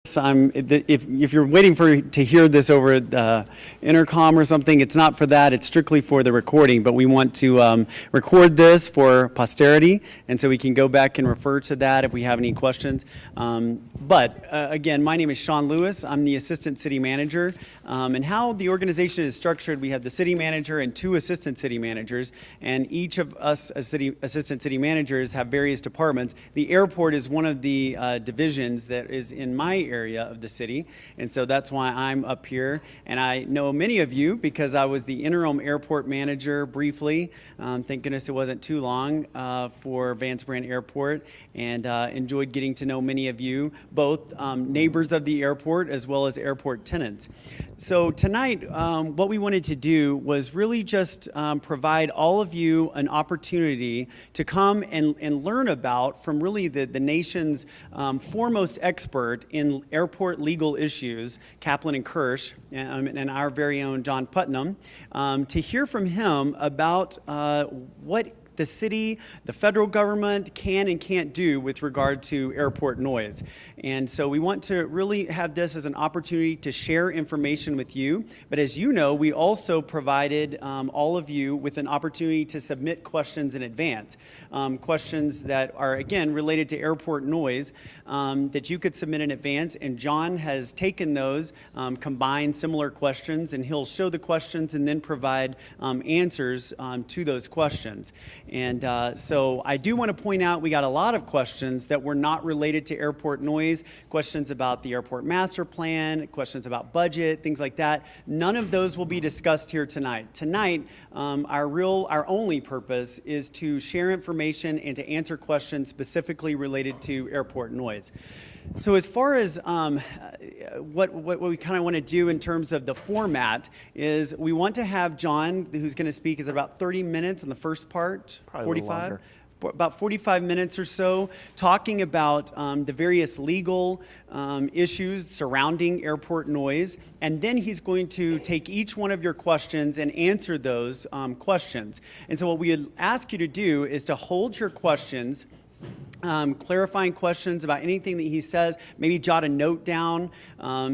If you're waiting to hear this over intercom or something, it's not for that. It's strictly for the recording. But we want to record this for posterity, and so we can go back and refer to that if we have any questions. Again, my name is Sean Lewis. I'm the assistant city manager. And how the organization is structured, we have the city manager and two assistant city managers, and each of us as assistant city managers have various departments. The airport is one of the divisions that is in my area of the city, and so that's why I'm up here. And I know many of you because I was the interim airport manager briefly. Thank goodness it wasn't too long for Vance Airport, and enjoyed getting to know many of you, both neighbors of the airport as well as airport tenants. So tonight, what we wanted to do was really just provide all of you an opportunity to come and learn about from really the nation's foremost expert in airport legal issues, Kaplan and Kirsch, and our very own John Putnam, to hear from him about what the city, the federal government can and can't do with regard to airport noise. And so we want to really have this as an opportunity to share information with you. But as you know, we also provided all of you with an opportunity to submit questions in advance. Questions that are, again, related to airport noise that you could submit in advance. And John has taken those, combined similar questions, and he'll show the questions and then provide answers to those questions. And so I do want to point out we got a lot of questions that were not related to airport noise, questions about the airport master plan, questions about budget, things like that. None of those will be discussed here tonight. Tonight, our only purpose is to share information and to answer questions specifically related to airport noise. So as far as what we kind of want to do in terms of the format is we want to have John, who's going to speak, is about 30 minutes in the first part, probably 45? About 45 minutes or so, talking about the various legal issues surrounding airport noise. And then he's going to take each one of your questions and answer those questions. And so what we would ask you to do is to hold your questions, clarifying questions about anything that he says, maybe jot a note down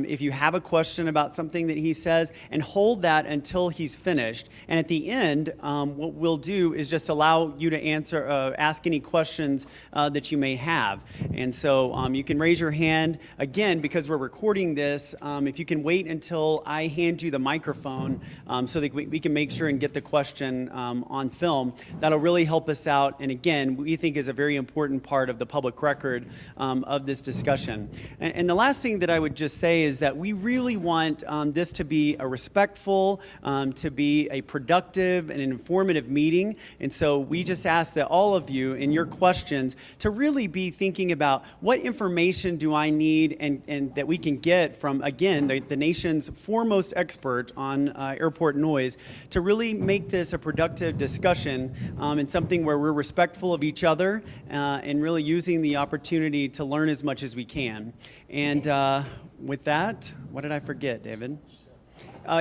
if you have a question about something that he says, and hold that until he's finished. And at the end, what we'll do is just allow you to ask any questions that you may have. And so you can raise your hand. Again, because we're recording this, if you can wait until I hand you the microphone so that we can make sure and get the question on film, that'll really help us out. And again, we think is a very important part of the public record of this discussion. And the last thing that I would just say is that we really want this to be a respectful, to be a productive and informative meeting. And so we just ask that all of you in your questions to really be thinking about what information do I need and that we can get from, again, the nation's foremost expert on airport noise to really make this a productive discussion and something where we're respectful of each other and really using the opportunity to learn as much as we can. And with that, what did I forget, David?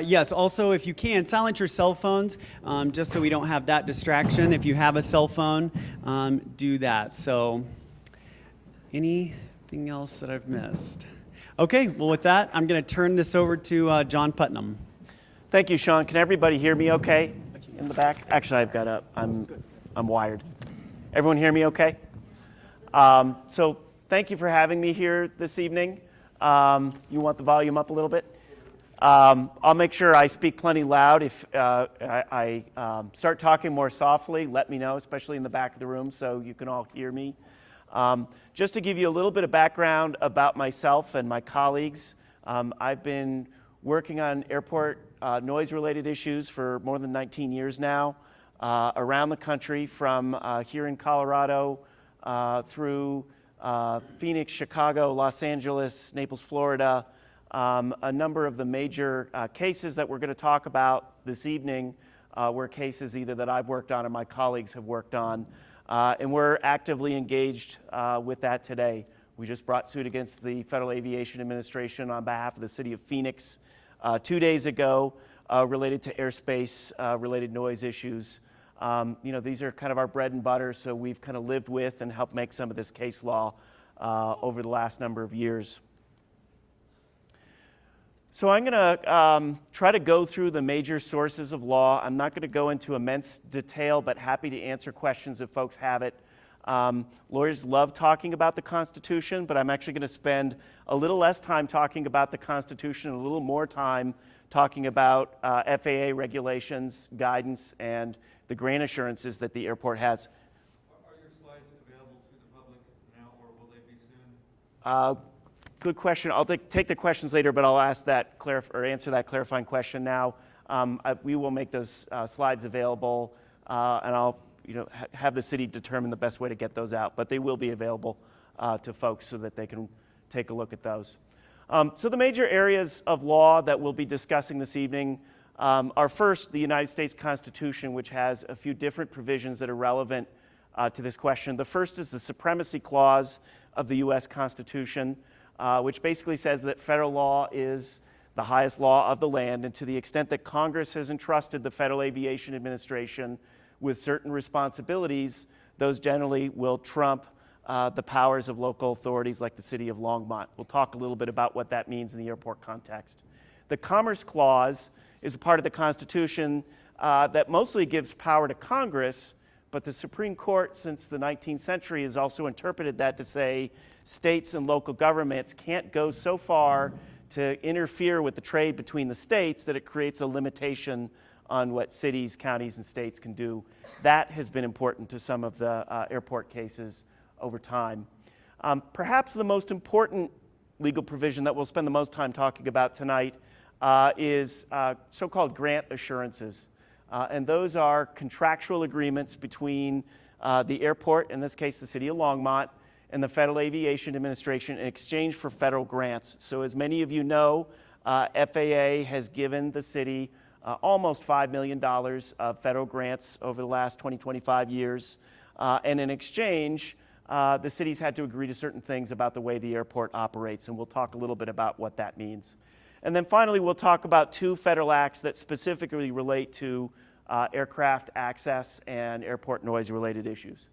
Yes, also, if you can, silence your cell phones, just so we don't have that distraction. If you have a cell phone, do that. So, anything else that I've missed? Okay, well, with that, I'm going to turn this over to John Putnam. Thank you, Sean. Can everybody hear me okay in the back? Actually, I've got I'm wired. Everyone hear me okay? So thank you for having me here this evening. You want the volume up a little bit? I'll make sure I speak plenty loud. If I start talking more softly, let me know, especially in the back of the room so you can all hear me. Just to give you a little bit of background about myself and my colleagues, I've been working on airport noise-related issues for more than 19 years now, around the country, from here in Colorado through Phoenix, Chicago, Los Angeles, Naples, Florida. A number of the major cases that we're going to talk about this evening were cases either that I've worked on or my colleagues have worked on. And we're actively engaged with that today. We just brought suit against the Federal Aviation Administration on behalf of the city of Phoenix 2 days ago related to airspace related noise issues. These are kind of our bread and butter, so we've kind of lived with and helped make some of this case law over the last number of years. So I'm going to try to go through the major sources of law. I'm not going to go into immense detail, but happy to answer questions if folks have it. Lawyers love talking about the Constitution, but I'm actually going to spend a little less time talking about the Constitution and a little more time talking about FAA regulations, guidance, and the grant assurances that the airport has. Are your slides available to the public now, or will they be soon? Good question. I'll take the questions later, but I'll ask that answer that clarifying question now. We will make those slides available, and I'll have the city determine the best way to get those out. But they will be available to folks so that they can take a look at those. So the major areas of law that we'll be discussing this evening are first the United States Constitution, which has a few different provisions that are relevant to this question. The first is the Supremacy Clause of the U.S. Constitution, which basically says that federal law is the highest law of the land, and to the extent that Congress has entrusted the Federal Aviation Administration with certain responsibilities, those generally will trump the powers of local authorities like the City of Longmont. We'll talk a little bit about what that means in the airport context. The Commerce Clause is a part of the Constitution that mostly gives power to Congress, but the Supreme Court since the 19th century has also interpreted that to say states and local governments can't go so far to interfere with the trade between the states that it creates a limitation on what cities, counties, and states can do. That has been important to some of the airport cases over time. Perhaps the most important legal provision that we'll spend the most time talking about tonight is so-called grant assurances. And those are contractual agreements between the airport, in this case the City of Longmont, and the Federal Aviation Administration in exchange for federal grants. So as many of you know, FAA has given the city almost $5 million of federal grants over the last 25 years. And in exchange, the city's had to agree to certain things about the way the airport operates, and we'll talk a little bit about what that means. And then finally, we'll talk about two federal acts that specifically relate to aircraft access and airport noise-related issues.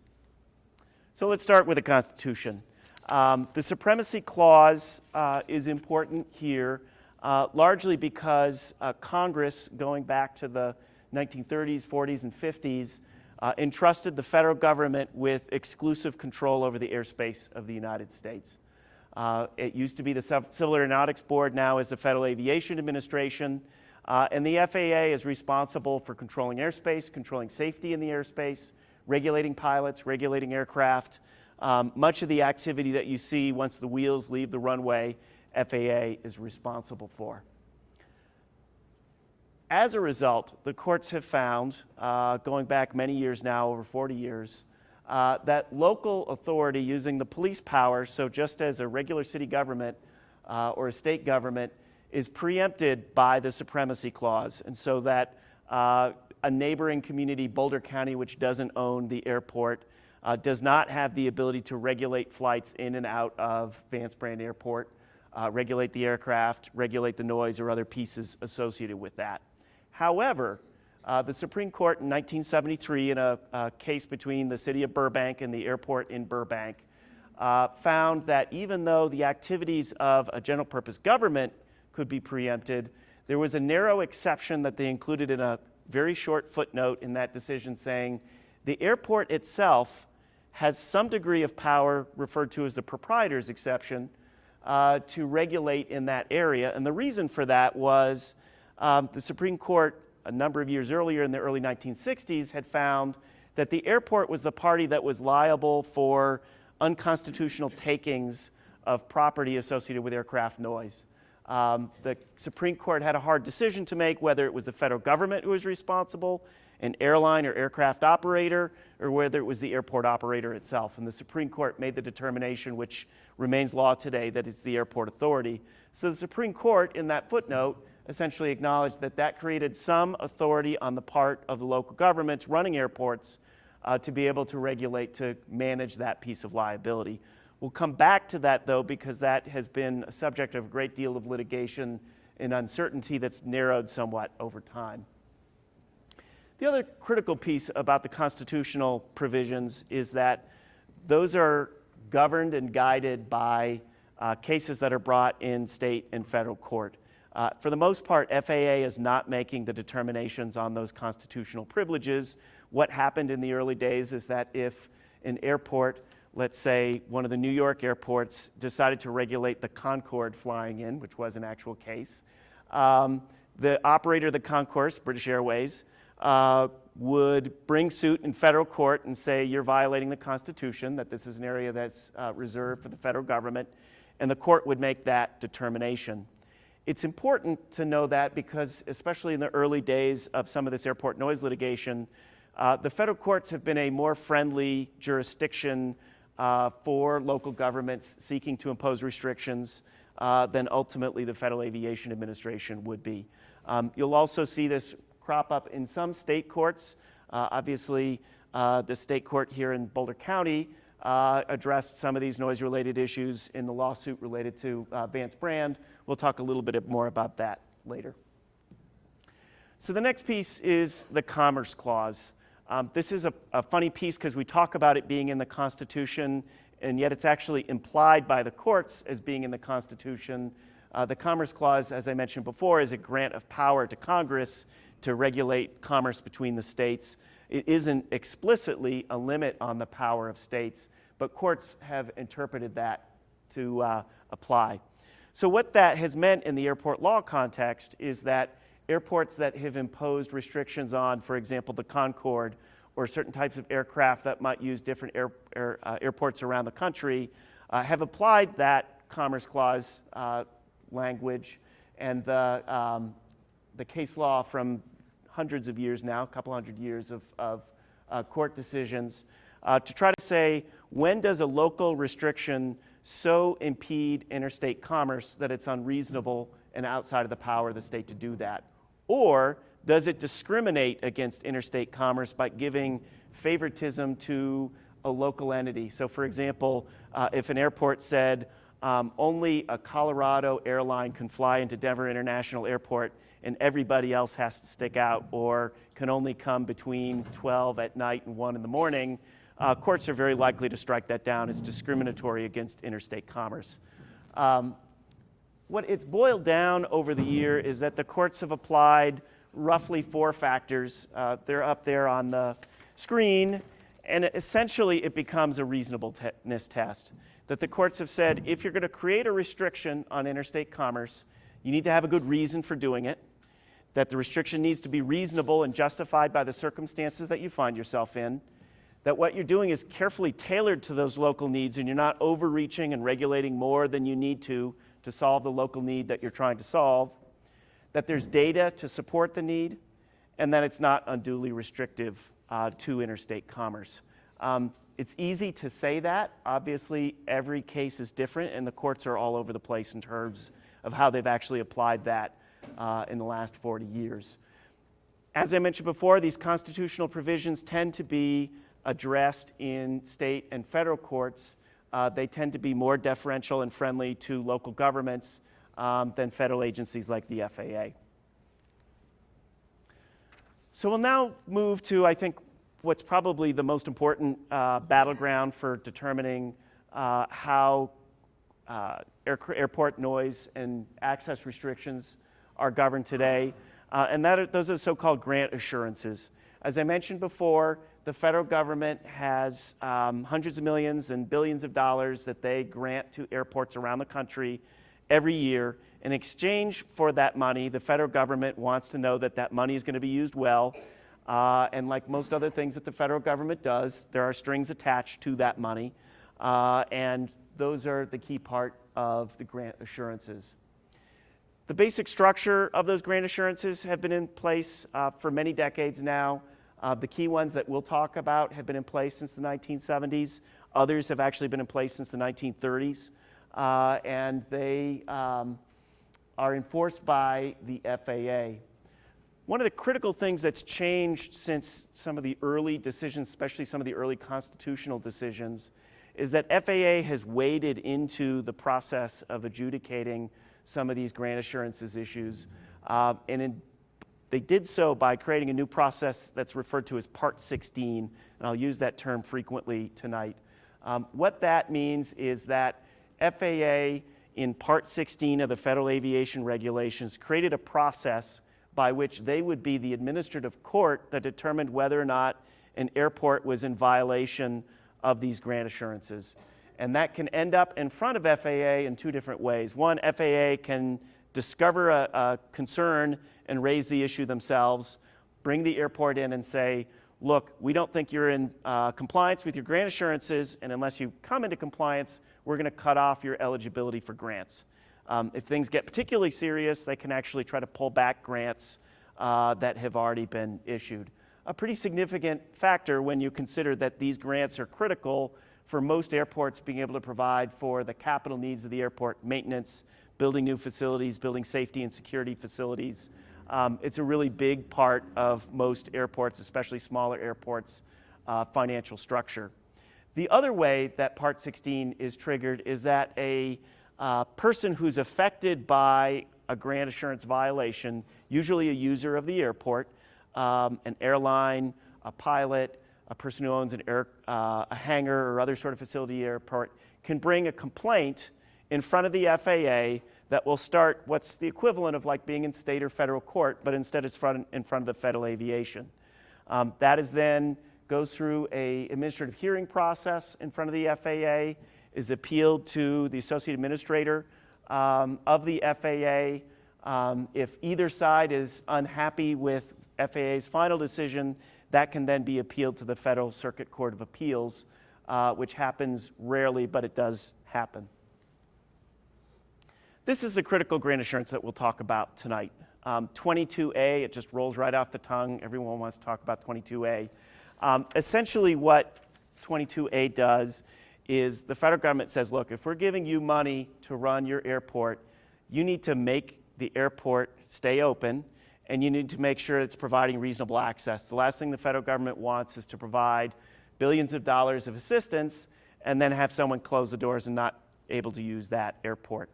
So let's start with the Constitution. The Supremacy Clause is important here, largely because Congress, going back to the 1930s, 40s, and 50s, entrusted the federal government with exclusive control over the airspace of the United States. It used to be the Civil Aeronautics Board, now is the Federal Aviation Administration, and the FAA is responsible for controlling airspace, controlling safety in the airspace, regulating pilots, regulating aircraft. Much of the activity that you see once the wheels leave the runway, FAA is responsible for. As a result, the courts have found, going back many years now, over 40 years, that local authority using the police power, so just as a regular city government or a state government, is preempted by the Supremacy Clause, and so that a neighboring community, Boulder County, which doesn't own the airport, does not have the ability to regulate flights in and out of Vance Brand Airport, regulate the aircraft, regulate the noise or other pieces associated with that. However, the Supreme Court in 1973, in a case between the city of Burbank and the airport in Burbank, found that even though the activities of a general purpose government could be preempted, there was a narrow exception that they included in a very short footnote in that decision saying the airport itself has some degree of power, referred to as the proprietor's exception, to regulate in that area. And the reason for that was the Supreme Court, a number of years earlier in the early 1960s, had found that the airport was the party that was liable for unconstitutional takings of property associated with aircraft noise. The Supreme Court had a hard decision to make whether it was the federal government who was responsible, an airline or aircraft operator, or whether it was the airport operator itself. And the Supreme Court made the determination, which remains law today, that it's the airport authority. So the Supreme Court, in that footnote, essentially acknowledged that that created some authority on the part of the local governments running airports to be able to regulate, to manage that piece of liability. We'll come back to that, though, because that has been a subject of a great deal of litigation and uncertainty that's narrowed somewhat over time. The other critical piece about the constitutional provisions is that those are governed and guided by cases that are brought in state and federal court. For the most part, FAA is not making the determinations on those constitutional privileges. What happened in the early days is that if an airport, let's say one of the New York airports, decided to regulate the Concorde flying in, which was an actual case, the operator of the concourse, British Airways, would bring suit in federal court and say you're violating the Constitution, that this is an area that's reserved for the federal government, and the court would make that determination. It's important to know that because, especially in the early days of some of this airport noise litigation, the federal courts have been a more friendly jurisdiction for local governments seeking to impose restrictions than ultimately the Federal Aviation Administration would be. You'll also see this crop up in some state courts. Obviously, the state court here in Boulder County addressed some of these noise-related issues in the lawsuit related to Vance brand. We'll talk a little bit more about that later. So the next piece is the Commerce Clause. This is a funny piece because we talk about it being in the Constitution, and yet it's actually implied by the courts as being in the Constitution. The Commerce Clause, as I mentioned before, is a grant of power to Congress to regulate commerce between the states. It isn't explicitly a limit on the power of states, but courts have interpreted that to apply. So what that has meant in the airport law context is that airports that have imposed restrictions on, for example, the Concorde or certain types of aircraft that might use different airports around the country have applied that Commerce Clause language, and the case law from hundreds of years now, a couple hundred years of court decisions, to try to say, when does a local restriction so impede interstate commerce that it's unreasonable and outside of the power of the state to do that? Or does it discriminate against interstate commerce by giving favoritism to a local entity? So for example, if an airport said, only a Colorado airline can fly into Denver International Airport and everybody else has to stick out, or can only come between 12 at night and 1 in the morning, courts are very likely to strike that down as discriminatory against interstate commerce. What it's boiled down over the year is that the courts have applied roughly 4 factors. They're up there on the screen, and essentially it becomes a reasonableness test. That the courts have said, if you're going to create a restriction on interstate commerce, you need to have a good reason for doing it, that the restriction needs to be reasonable and justified by the circumstances that you find yourself in, that what you're doing is carefully tailored to those local needs and you're not overreaching and regulating more than you need to solve the local need that you're trying to solve, that there's data to support the need, and that it's not unduly restrictive to interstate commerce. It's easy to say that. Obviously, every case is different, and the courts are all over the place in terms of how they've actually applied that in the last 40 years. As I mentioned before, these constitutional provisions tend to be addressed in state and federal courts. They tend to be more deferential and friendly to local governments than federal agencies like the FAA. So we'll now move to, I think, what's probably the most important battleground for determining how airport noise and access restrictions are governed today, and those are so-called grant assurances. As I mentioned before, the federal government has hundreds of millions and billions of dollars that they grant to airports around the country every year. In exchange for that money, the federal government wants to know that that money is going to be used well. And like most other things that the federal government does, there are strings attached to that money. And those are the key part of the grant assurances. The basic structure of those grant assurances have been in place for many decades now. The key ones that we'll talk about have been in place since the 1970s. Others have actually been in place since the 1930s. And they are enforced by the FAA. One of the critical things that's changed since some of the early decisions, especially some of the early constitutional decisions, is that FAA has waded into the process of adjudicating some of these grant assurances issues. They did so by creating a new process that's referred to as Part 16, and I'll use that term frequently tonight. What that means is that FAA in Part 16 of the Federal Aviation Regulations created a process by which they would be the administrative court that determined whether or not an airport was in violation of these grant assurances. And that can end up in front of FAA in two different ways. One, FAA can discover a concern and raise the issue themselves, bring the airport in and say, look, we don't think you're in compliance with your grant assurances, and unless you come into compliance, we're going to cut off your eligibility for grants. If things get particularly serious, they can actually try to pull back grants that have already been issued. A pretty significant factor when you consider that these grants are critical for most airports being able to provide for the capital needs of the airport, maintenance, building new facilities, building safety and security facilities. It's a really big part of most airports, especially smaller airports, financial structure. The other way that Part 16 is triggered is that a person who's affected by a grant assurance violation, usually a user of the airport, an airline, a pilot, a person who owns a hangar or other sort of facility airport, can bring a complaint in front of the FAA that will start what's the equivalent of like being in state or federal court, but instead it's in front of the Federal Aviation. That is then goes through a administrative hearing process in front of the FAA, is appealed to the associate administrator of the FAA. If either side is unhappy with FAA's final decision, that can then be appealed to the Federal Circuit Court of Appeals, which happens rarely, but it does happen. This is the critical grant assurance that we'll talk about tonight. 22A, it just rolls right off the tongue. Everyone wants to talk about 22A. Essentially what 22A does is the federal government says, look, if we're giving you money to run your airport, you need to make the airport stay open, and you need to make sure it's providing reasonable access. The last thing the federal government wants is to provide billions of dollars of assistance and then have someone close the doors and not able to use that airport.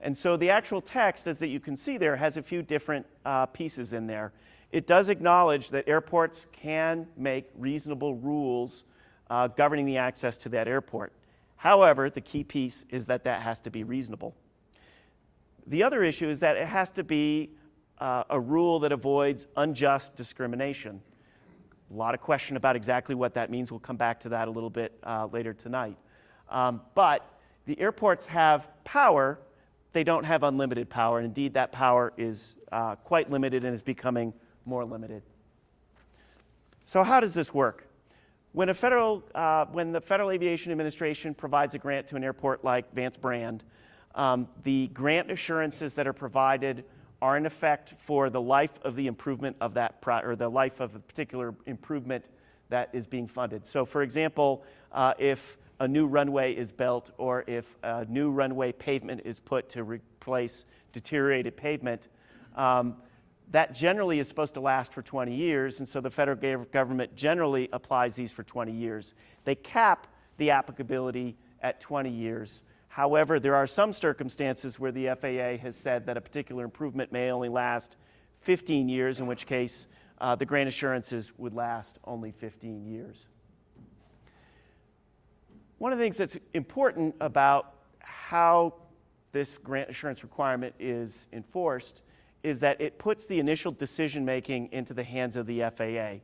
And so the actual text, as that you can see there, has a few different pieces in there. It does acknowledge that airports can make reasonable rules governing the access to that airport. However, the key piece is that that has to be reasonable. The other issue is that it has to be a rule that avoids unjust discrimination. A lot of question about exactly what that means. We'll come back to that a little bit later tonight. But the airports have power. They don't have unlimited power. And indeed, that power is quite limited and is becoming more limited. So how does this work? When the Federal Aviation Administration provides a grant to an airport like Vance Brand, the grant assurances that are provided are in effect for the life of the improvement of that, or the life of a particular improvement that is being funded. So for example, if a new runway is built or if a new runway pavement is put to replace deteriorated pavement, that generally is supposed to last for 20 years, and so the federal government generally applies these for 20 years. They cap the applicability at 20 years. However, there are some circumstances where the FAA has said that a particular improvement may only last 15 years, in which case the grant assurances would last only 15 years. One of the things that's important about how this grant assurance requirement is enforced is that it puts the initial decision-making into the hands of the FAA.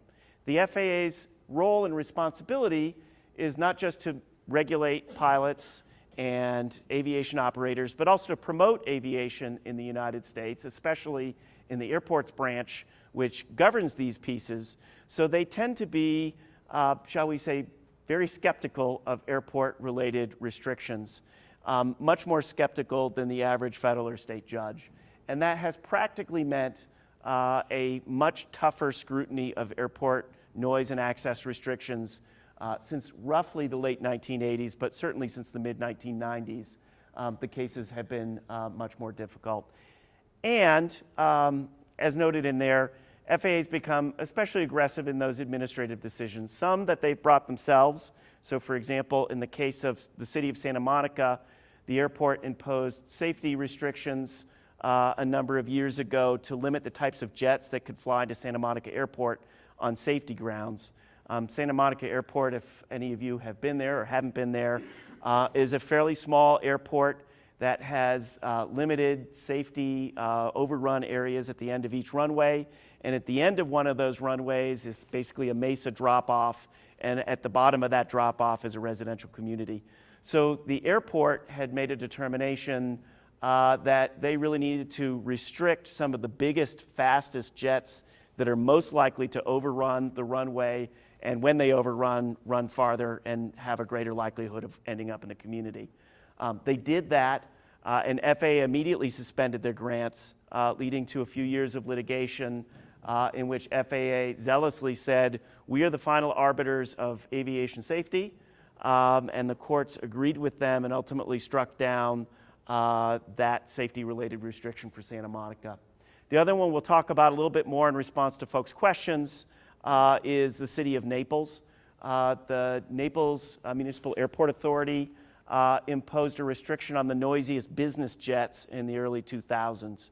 The FAA's role and responsibility is not just to regulate pilots and aviation operators, but also to promote aviation in the United States, especially in the airports branch, which governs these pieces. So they tend to be, shall we say, very skeptical of airport-related restrictions, much more skeptical than the average federal or state judge. And that has practically meant a much tougher scrutiny of airport noise and access restrictions since roughly the late 1980s, but certainly since the mid-1990s. The cases have been much more difficult. And as noted in there, FAA has become especially aggressive in those administrative decisions, some that they've brought themselves. So for example, in the case of the city of Santa Monica, the airport imposed safety restrictions a number of years ago to limit the types of jets that could fly to Santa Monica Airport on safety grounds. Santa Monica Airport, if any of you have been there or haven't been there, is a fairly small airport that has limited safety overrun areas at the end of each runway. And at the end of one of those runways is basically a mesa drop-off, and at the bottom of that drop-off is a residential community. So the airport had made a determination that they really needed to restrict some of the biggest, fastest jets that are most likely to overrun the runway, and when they overrun, run farther and have a greater likelihood of ending up in the community. They did that, and FAA immediately suspended their grants, leading to a few years of litigation in which FAA zealously said, we are the final arbiters of aviation safety, and the courts agreed with them and ultimately struck down that safety-related restriction for Santa Monica. The other one we'll talk about a little bit more in response to folks' questions is the City of Naples. The Naples Municipal Airport Authority imposed a restriction on the noisiest business jets in the early 2000s.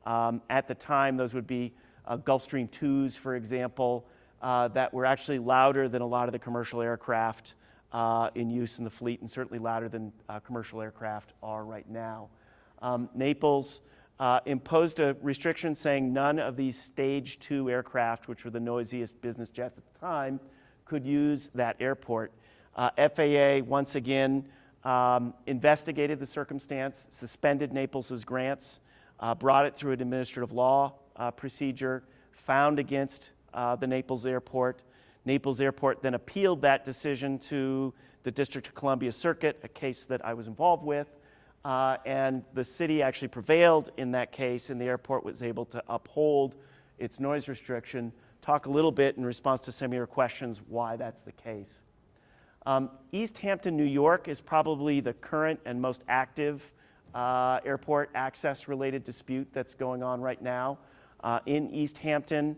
At the time, those would be Gulfstream IIs, for example, that were actually louder than a lot of the commercial aircraft in use in the fleet, and certainly louder than commercial aircraft are right now. Naples imposed a restriction saying none of these Stage 2 aircraft, which were the noisiest business jets at the time, could use that airport. FAA, once again, investigated the circumstance, suspended Naples's grants, brought it through an administrative law procedure, found against the Naples Airport. Naples Airport then appealed that decision to the District of Columbia Circuit, a case that I was involved with, and the city actually prevailed in that case, and the airport was able to uphold its noise restriction. Talk a little bit in response to some of your questions why that's the case. East Hampton, New York is probably the current and most active airport access related dispute that's going on right now. In East Hampton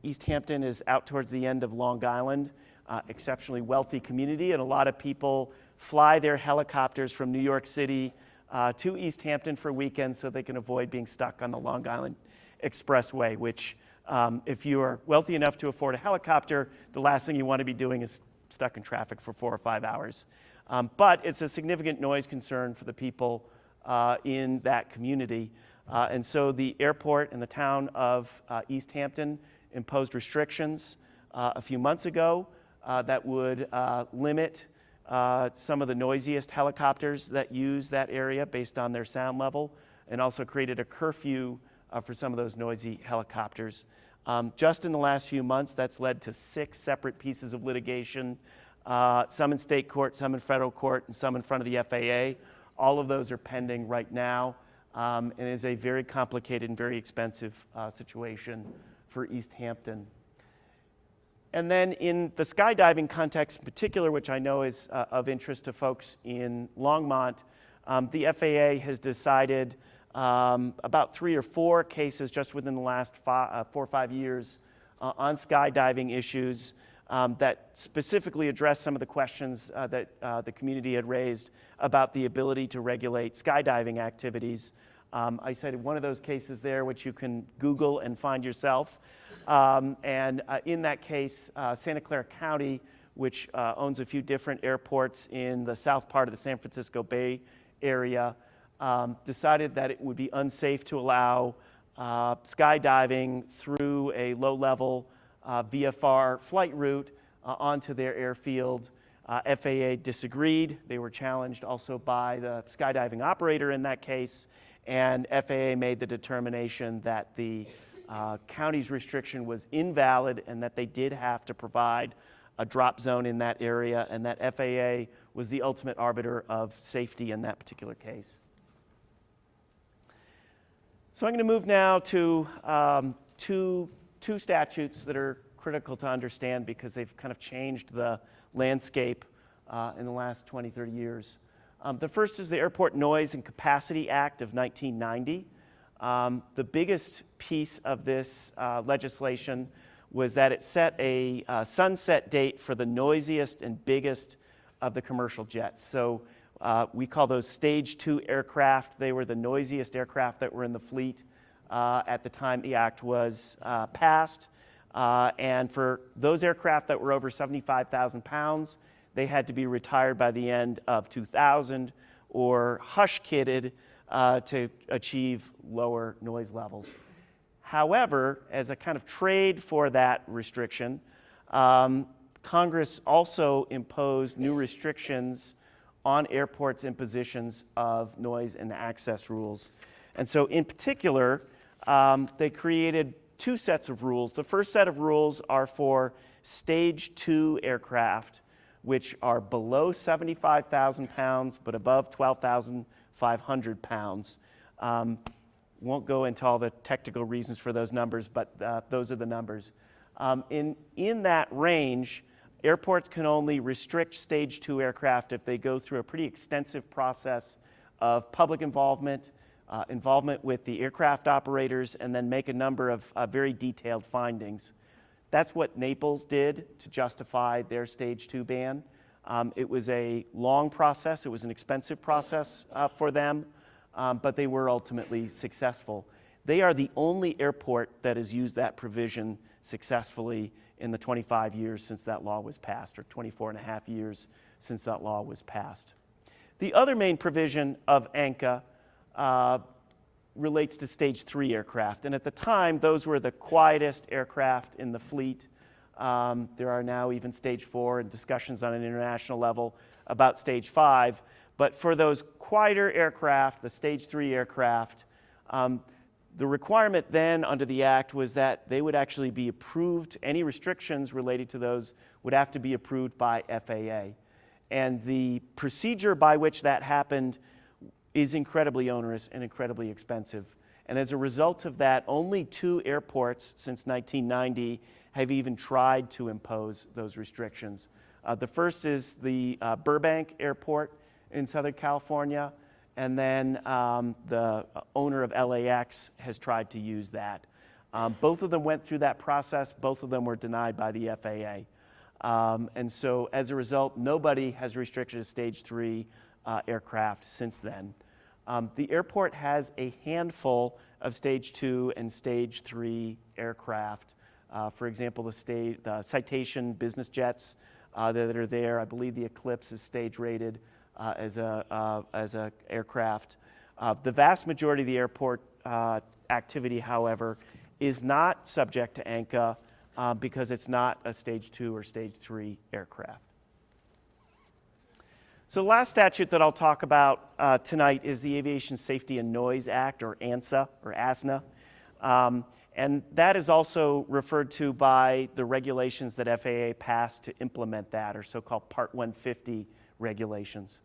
is out towards the end of Long Island, exceptionally wealthy community, and a lot of people fly their helicopters from New York City to East Hampton for weekends so they can avoid being stuck on the Long Island Expressway, which if you are wealthy enough to afford a helicopter, the last thing you want to be doing is stuck in traffic for 4 or 5 hours. But it's a significant noise concern for the people in that community. And so the airport and the town of East Hampton imposed restrictions a few months ago that would limit some of the noisiest helicopters that use that area based on their sound level, and also created a curfew for some of those noisy helicopters. Just in the last few months, that's led to 6 separate pieces of litigation, some in state court, some in federal court, and some in front of the FAA. All of those are pending right now, and is a very complicated and very expensive situation for East Hampton. And then in the skydiving context in particular, which I know is of interest to folks in Longmont, the FAA has decided about 3 or 4 cases just within the last 4 or 5 years on skydiving issues that specifically address some of the questions that the community had raised about the ability to regulate skydiving activities. I cited one of those cases there, which you can Google and find yourself. And in that case, Santa Clara County, which owns a few different airports in the south part of the San Francisco Bay Area, decided that it would be unsafe to allow skydiving through a low-level VFR flight route onto their airfield. FAA disagreed. They were challenged also by the skydiving operator in that case, and FAA made the determination that the county's restriction was invalid and that they did have to provide a drop zone in that area, and that FAA was the ultimate arbiter of safety in that particular case. So I'm going to move now to two statutes that are critical to understand because they've kind of changed the landscape in the last 20, 30 years. The first is the Airport Noise and Capacity Act of 1990. The biggest piece of this legislation was that it set a sunset date for the noisiest and biggest of the commercial jets. So we call those Stage 2 aircraft. They were the noisiest aircraft that were in the fleet at the time the act was passed. And for those aircraft that were over 75,000 pounds, they had to be retired by the end of 2000, or hush-kitted to achieve lower noise levels. However, as a kind of trade for that restriction, Congress also imposed new restrictions on airports' impositions of noise and access rules. And so in particular, they created two sets of rules. The first set of rules are for Stage 2 aircraft, which are below 75,000 pounds but above 12,500 pounds. Won't go into all the technical reasons for those numbers, but those are the numbers. In that range, airports can only restrict Stage 2 aircraft if they go through a pretty extensive process of public involvement, involvement with the aircraft operators, and then make a number of very detailed findings. That's what Naples did to justify their Stage 2 ban. It was a long process. It was an expensive process for them, but they were ultimately successful. They are the only airport that has used that provision successfully in the 25 years since that law was passed, or 24 and a half years since that law was passed. The other main provision of ANCA relates to Stage 3 aircraft. And at the time, those were the quietest aircraft in the fleet. There are now even Stage 4 and discussions on an international level about Stage 5. But for those quieter aircraft, the Stage 3 aircraft, the requirement then under the Act was that they would actually be approved. Any restrictions related to those would have to be approved by FAA. And the procedure by which that happened is incredibly onerous and incredibly expensive. And as a result of that, only 2 airports since 1990 have even tried to impose those restrictions. The first is the Burbank Airport in Southern California, and then the owner of LAX has tried to use that. Both of them went through that process. Both of them were denied by the FAA. And so as a result, nobody has restricted a Stage 3 aircraft since then. The airport has a handful of Stage 2 and Stage 3 aircraft. For example, the Citation business jets that are there. I believe the Eclipse is stage rated as a aircraft. The vast majority of the airport activity, however, is not subject to ANCA because it's not a Stage 2 or Stage 3 aircraft. So the last statute that I'll talk about tonight is the Aviation Safety and Noise Act, or ANSA, or ASNA. And that is also referred to by the regulations that FAA passed to implement that, or so-called Part 150 regulations.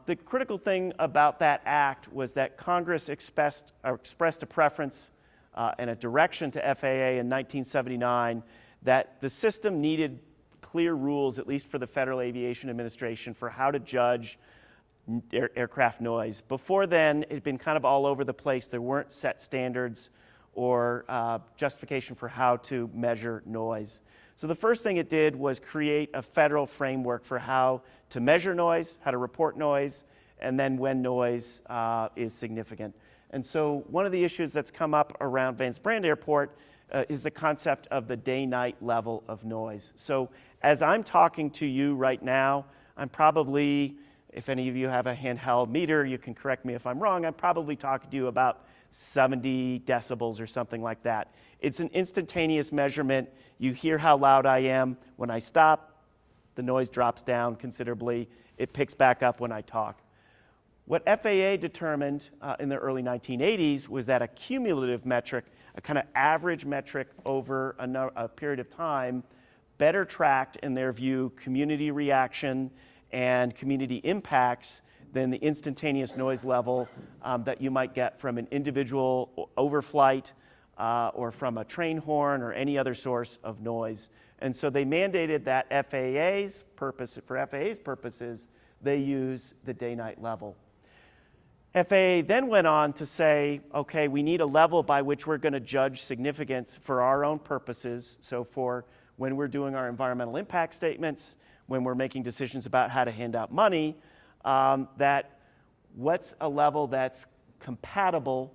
The critical thing about that act was that Congress expressed a preference and a direction to FAA in 1979 that the system needed clear rules, at least for the Federal Aviation Administration, for how to judge aircraft noise. Before then, it had been kind of all over the place. There weren't set standards or justification for how to measure noise. So the first thing it did was create a federal framework for how to measure noise, how to report noise, and then when noise is significant. And so one of the issues that's come up around Vance Brand Airport is the concept of the day-night level of noise. So as I'm talking to you right now, I'm probably, if any of you have a handheld meter, you can correct me if I'm wrong, I'm probably talking to you about 70 decibels or something like that. It's an instantaneous measurement. You hear how loud I am. When I stop, the noise drops down considerably. It picks back up when I talk. What FAA determined in the early 1980s was that a cumulative metric, a kind of average metric over a period of time, better tracked, in their view, community reaction and community impacts than the instantaneous noise level that you might get from an individual overflight or from a train horn or any other source of noise. And so they mandated that for FAA's purposes, they use the day-night level. FAA then went on to say, okay, we need a level by which we're going to judge significance for our own purposes. So for when we're doing our environmental impact statements, when we're making decisions about how to hand out money, that what's a level that's compatible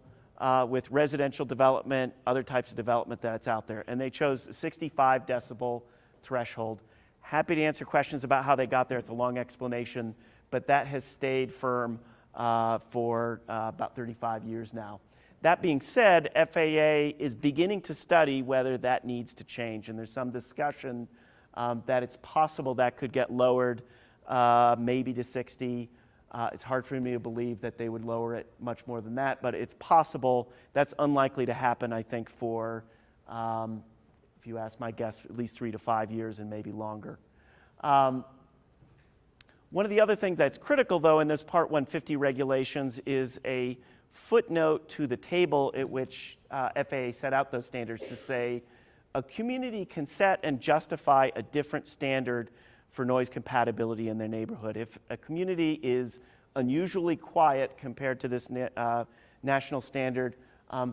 with residential development, other types of development that's out there. And they chose a 65 decibel threshold. Happy to answer questions about how they got there. It's a long explanation. but that has stayed firm for about 35 years now. That being said, FAA is beginning to study whether that needs to change, and there's some discussion that it's possible that could get lowered maybe to 60. It's hard for me to believe that they would lower it much more than that, but it's possible. That's unlikely to happen, I think, for, if you ask my guess, at least 3 to 5 years and maybe longer. One of the other things that's critical, though, in this Part 150 regulations is a footnote to the table at which FAA set out those standards to say a community can set and justify a different standard for noise compatibility in their neighborhood. If a community is unusually quiet compared to this national standard,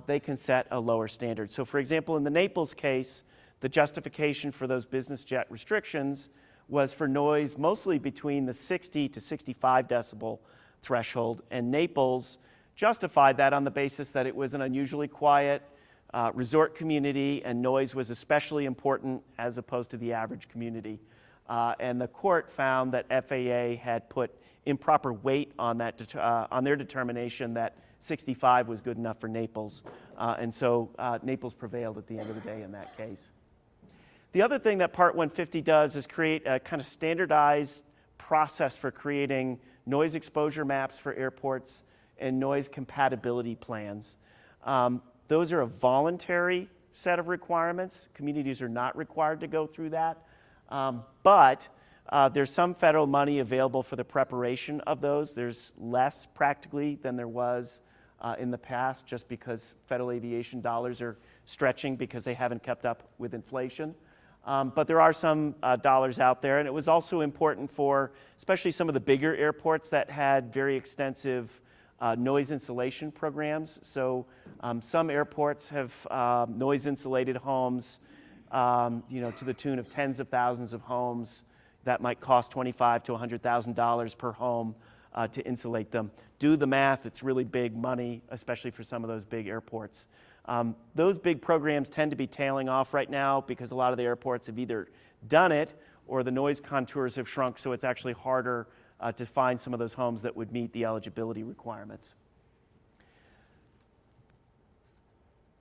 they can set a lower standard. So for example, in the Naples case, the justification for those business jet restrictions was for noise mostly between the 60 to 65 decibel threshold, and Naples justified that on the basis that it was an unusually quiet resort community and noise was especially important as opposed to the average community. And the court found that FAA had put improper weight on that on their determination that 65 was good enough for Naples. And so Naples prevailed at the end of the day in that case. The other thing that Part 150 does is create a kind of standardized process for creating noise exposure maps for airports and noise compatibility plans. Those are a voluntary set of requirements. Communities are not required to go through that. But there's some federal money available for the preparation of those. There's less practically than there was in the past, just because federal aviation dollars are stretching because they haven't kept up with inflation. But there are some dollars out there, and it was also important for especially some of the bigger airports that had very extensive noise insulation programs. So some airports have noise insulated homes, to the tune of tens of thousands of homes that might cost $25,000 to $100,000 per home to insulate them. Do the math, it's really big money, especially for some of those big airports. Those big programs tend to be tailing off right now because a lot of the airports have either done it or the noise contours have shrunk, so it's actually harder to find some of those homes that would meet the eligibility requirements.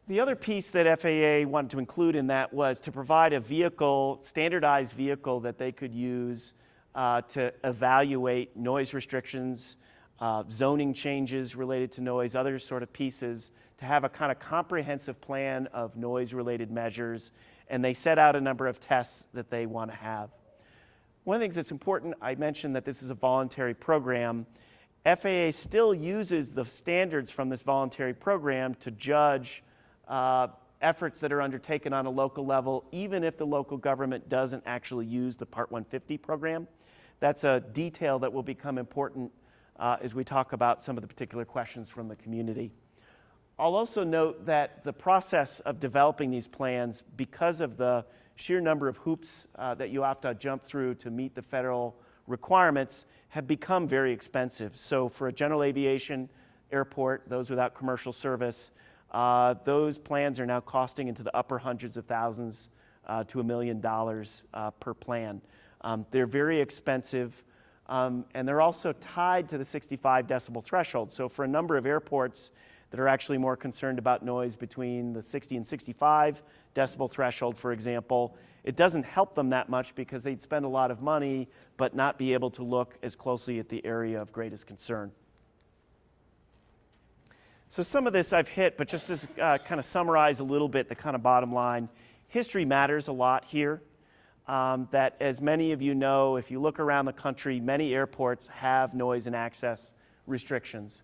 The other piece that FAA wanted to include in that was to provide a vehicle, standardized vehicle that they could use to evaluate noise restrictions, zoning changes related to noise, other sort of pieces, to have a kind of comprehensive plan of noise-related measures, and they set out a number of tests that they want to have. One of the things that's important, I mentioned that this is a voluntary program. FAA still uses the standards from this voluntary program to judge efforts that are undertaken on a local level, even if the local government doesn't actually use the Part 150 program. That's a detail that will become important as we talk about some of the particular questions from the community. I'll also note that the process of developing these plans, because of the sheer number of hoops that you have to jump through to meet the federal requirements, have become very expensive. So for a general aviation airport, those without commercial service, those plans are now costing into the upper hundreds of thousands to $1 million per plan. They're very expensive, and they're also tied to the 65 decibel threshold. So for a number of airports that are actually more concerned about noise between the 60 and 65 decibel threshold, for example, it doesn't help them that much because they'd spend a lot of money but not be able to look as closely at the area of greatest concern. So some of this I've hit, but just to kind of summarize a little bit the kind of bottom line, history matters a lot here. That as many of you know, if you look around the country, many airports have noise and access restrictions.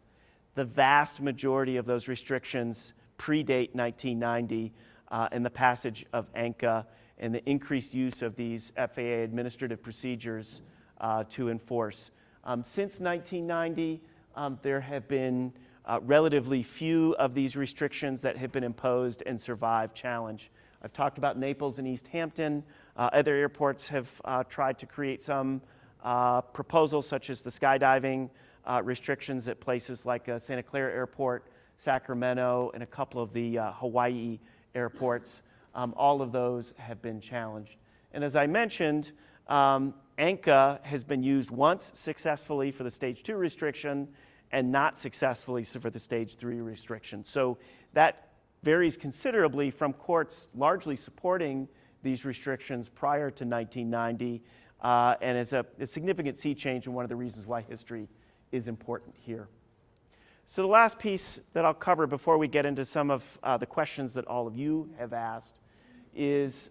The vast majority of those restrictions predate 1990 and the passage of ANCA and the increased use of these FAA administrative procedures to enforce. Since 1990, there have been relatively few of these restrictions that have been imposed and survived challenge. I've talked about Naples and East Hampton. Other airports have tried to create some proposals, such as the skydiving restrictions at places like Santa Clara Airport, Sacramento, and a couple of the Hawaii airports. All of those have been challenged. And as I mentioned, ANCA has been used once successfully for the stage 2 restriction and not successfully for the stage 3 restriction. So that varies considerably from courts largely supporting these restrictions prior to 1990, and is a significant sea change, and one of the reasons why history is important here. So the last piece that I'll cover before we get into some of the questions that all of you have asked is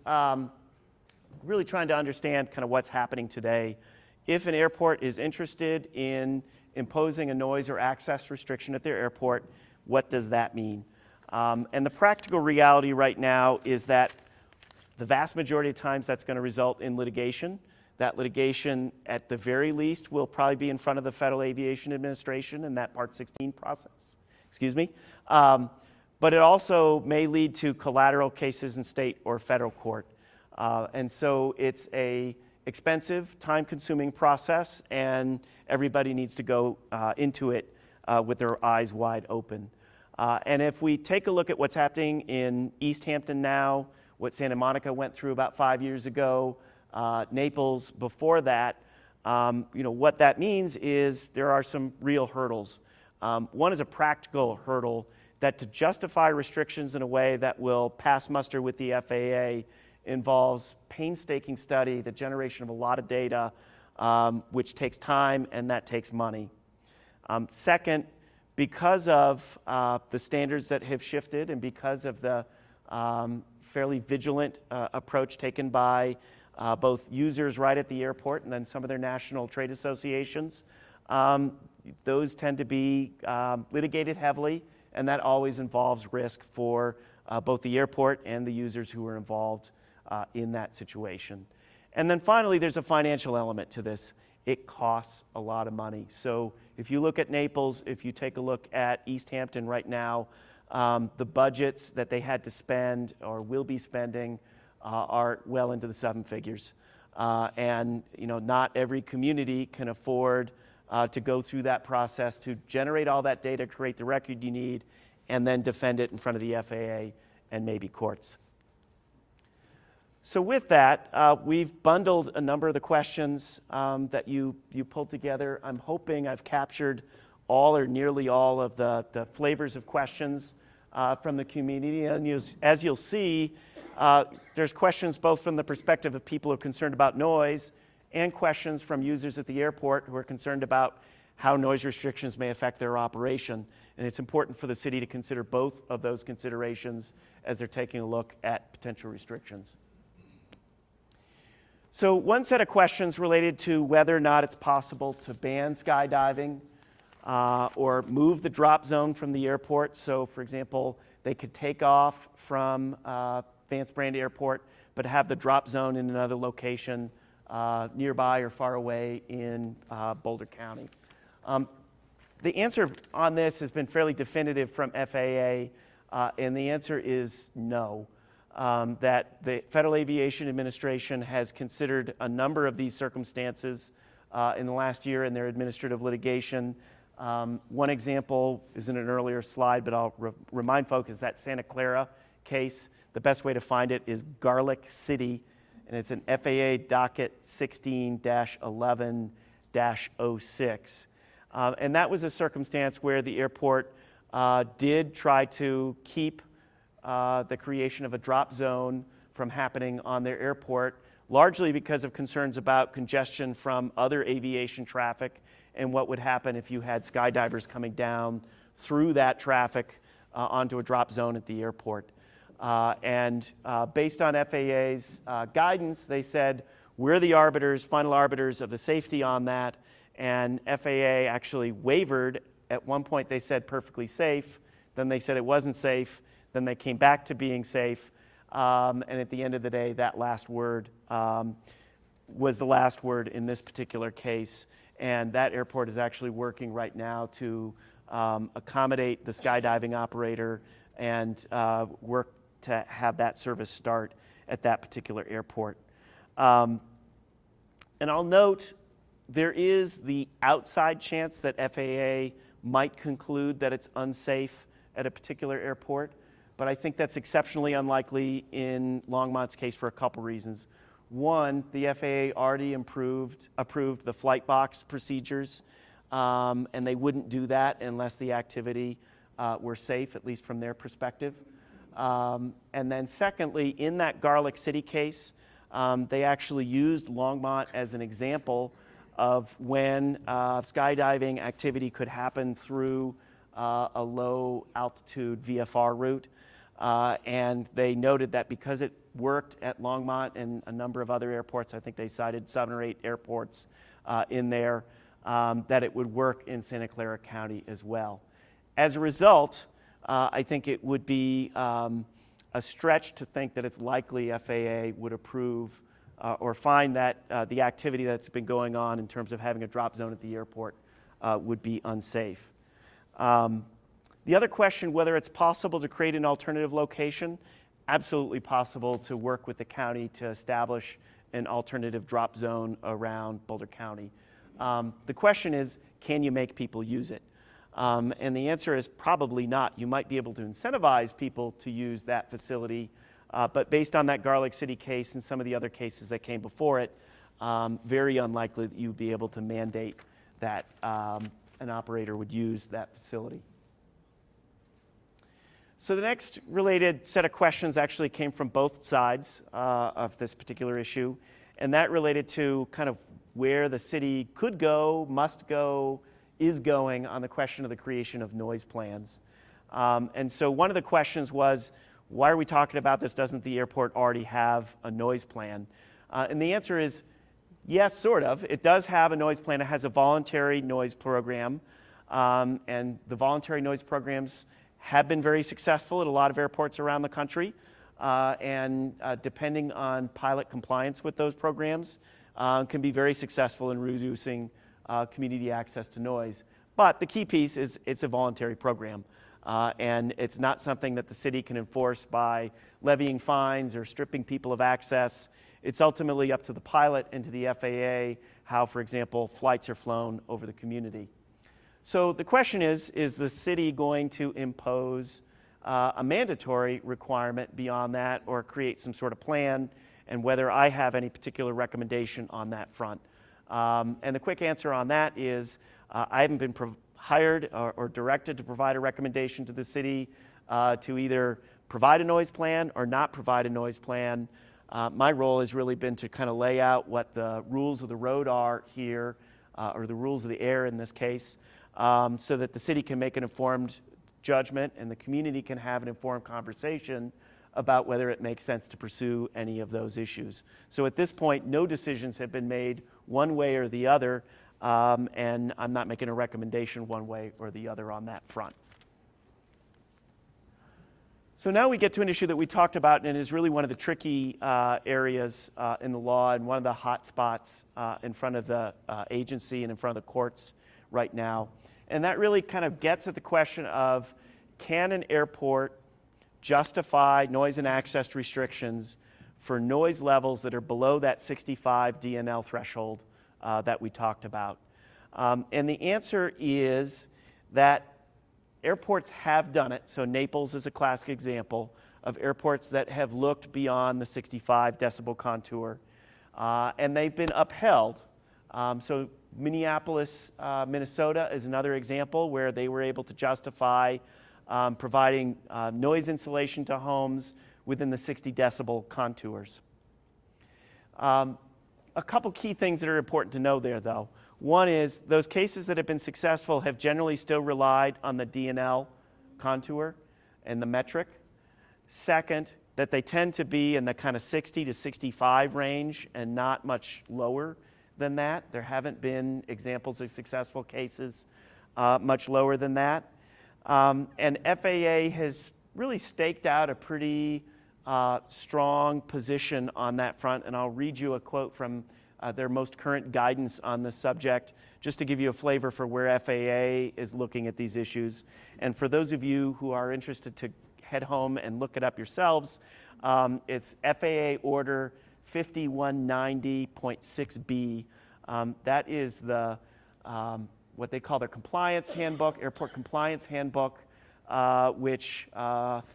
really trying to understand kind of what's happening today. If an airport is interested in imposing a noise or access restriction at their airport, what does that mean? And the practical reality right now is that the vast majority of times that's going to result in litigation. That litigation, at the very least, will probably be in front of the Federal Aviation Administration in that Part 16 process. Excuse me. But it also may lead to collateral cases in state or federal court. And so it's a expensive, time-consuming process, and everybody needs to go into it with their eyes wide open. And if we take a look at what's happening in East Hampton now, what Santa Monica went through about 5 years ago, Naples before that, what that means is there are some real hurdles. One is a practical hurdle that to justify restrictions in a way that will pass muster with the FAA involves painstaking study, the generation of a lot of data, which takes time and that takes money. Second, because of the standards that have shifted and because of the fairly vigilant approach taken by both users right at the airport and then some of their national trade associations, those tend to be litigated heavily, and that always involves risk for both the airport and the users who are involved in that situation. And then finally, there's a financial element to this. It costs a lot of money. So if you look at Naples, if you take a look at East Hampton right now, the budgets that they had to spend or will be spending are well into the 7 figures. And not every community can afford to go through that process to generate all that data, create the record you need, and then defend it in front of the FAA and maybe courts. So with that, we've bundled a number of the questions that you pulled together. I'm hoping I've captured all or nearly all of the flavors of questions from the community. And as you'll see, there's questions both from the perspective of people who are concerned about noise and questions from users at the airport who are concerned about how noise restrictions may affect their operation. And it's important for the city to consider both of those considerations as they're taking a look at potential restrictions. So one set of questions related to whether or not it's possible to ban skydiving or move the drop zone from the airport. So for example, they could take off from Vance Brand Airport, but have the drop zone in another location nearby or far away in Boulder County. The answer on this has been fairly definitive from FAA, and the answer is no. That the Federal Aviation Administration has considered a number of these circumstances in the last year in their administrative litigation. One example is in an earlier slide, but I'll remind folks is that Santa Clara case. The best way to find it is Garlic City, and it's an FAA docket 16-11-06. And that was a circumstance where the airport did try to keep the creation of a drop zone from happening on their airport, largely because of concerns about congestion from other aviation traffic and what would happen if you had skydivers coming down through that traffic onto a drop zone at the airport. And based on FAA's guidance, they said, we're the arbiters, final arbiters of the safety on that, and FAA actually wavered. At one point they said perfectly safe, then they said it wasn't safe, then they came back to being safe, and at the end of the day, that last word was the last word in this particular case, and that airport is actually working right now to accommodate the skydiving operator and work to have that service start at that particular airport. And I'll note there is the outside chance that FAA might conclude that it's unsafe at a particular airport, but I think that's exceptionally unlikely in Longmont's case for a couple reasons. One, the FAA already approved the flight box procedures, and they wouldn't do that unless the activity were safe, at least from their perspective. And then secondly, in that Garlic City case, they actually used Longmont as an example of when skydiving activity could happen through a low altitude VFR route. And they noted that because it worked at Longmont and a number of other airports, I think they cited 7 or 8 airports in there, that it would work in Santa Clara County as well. As a result, I think it would be a stretch to think that it's likely FAA would approve or find that the activity that's been going on in terms of having a drop zone at the airport would be unsafe. The other question, whether it's possible to create an alternative location, absolutely possible to work with the county to establish an alternative drop zone around Boulder County. The question is, can you make people use it? And the answer is probably not. You might be able to incentivize people to use that facility, but based on that Garlic City case and some of the other cases that came before it, very unlikely that you'd be able to mandate that an operator would use that facility. So the next related set of questions actually came from both sides of this particular issue, and that related to kind of where the city could go, must go, is going on the question of the creation of noise plans. And so one of the questions was, why are we talking about this? Doesn't the airport already have a noise plan? And the answer is yes, sort of. It does have a noise plan. It has a voluntary noise program, and the voluntary noise programs have been very successful at a lot of airports around the country, and depending on pilot compliance with those programs, can be very successful in reducing community access to noise. But the key piece is it's a voluntary program, and it's not something that the city can enforce by levying fines or stripping people of access. It's ultimately up to the pilot and to the FAA how, for example, flights are flown over the community. So the question is the city going to impose a mandatory requirement beyond that or create some sort of plan, and whether I have any particular recommendation on that front? And the quick answer on that is I haven't been hired or directed to provide a recommendation to the city to either provide a noise plan or not provide a noise plan. My role has really been to kind of lay out what the rules of the road are here, or the rules of the air in this case, so that the city can make an informed judgment and the community can have an informed conversation about whether it makes sense to pursue any of those issues. So at this point, no decisions have been made one way or the other, and I'm not making a recommendation one way or the other on that front. So now we get to an issue that we talked about and is really one of the tricky areas in the law and one of the hot spots in front of the agency and in front of the courts right now. And that really kind of gets at the question of, can an airport justify noise and access restrictions for noise levels that are below that 65 DNL threshold that we talked about? And the answer is that airports have done it. So Naples is a classic example of airports that have looked beyond the 65 decibel contour, and they've been upheld. So Minneapolis, Minnesota is another example where they were able to justify providing noise insulation to homes within the 60 decibel contours. A couple key things that are important to know there, though. One is those cases that have been successful have generally still relied on the DNL contour and the metric. Second, that they tend to be in the kind of 60 to 65 range and not much lower than that. There haven't been examples of successful cases much lower than that. And FAA has really staked out a pretty strong position on that front, and I'll read you a quote from their most current guidance on this subject, just to give you a flavor for where FAA is looking at these issues. And for those of you who are interested to head home and look it up yourselves, it's FAA Order 5190.6B. That is the what they call their compliance handbook, airport compliance handbook, which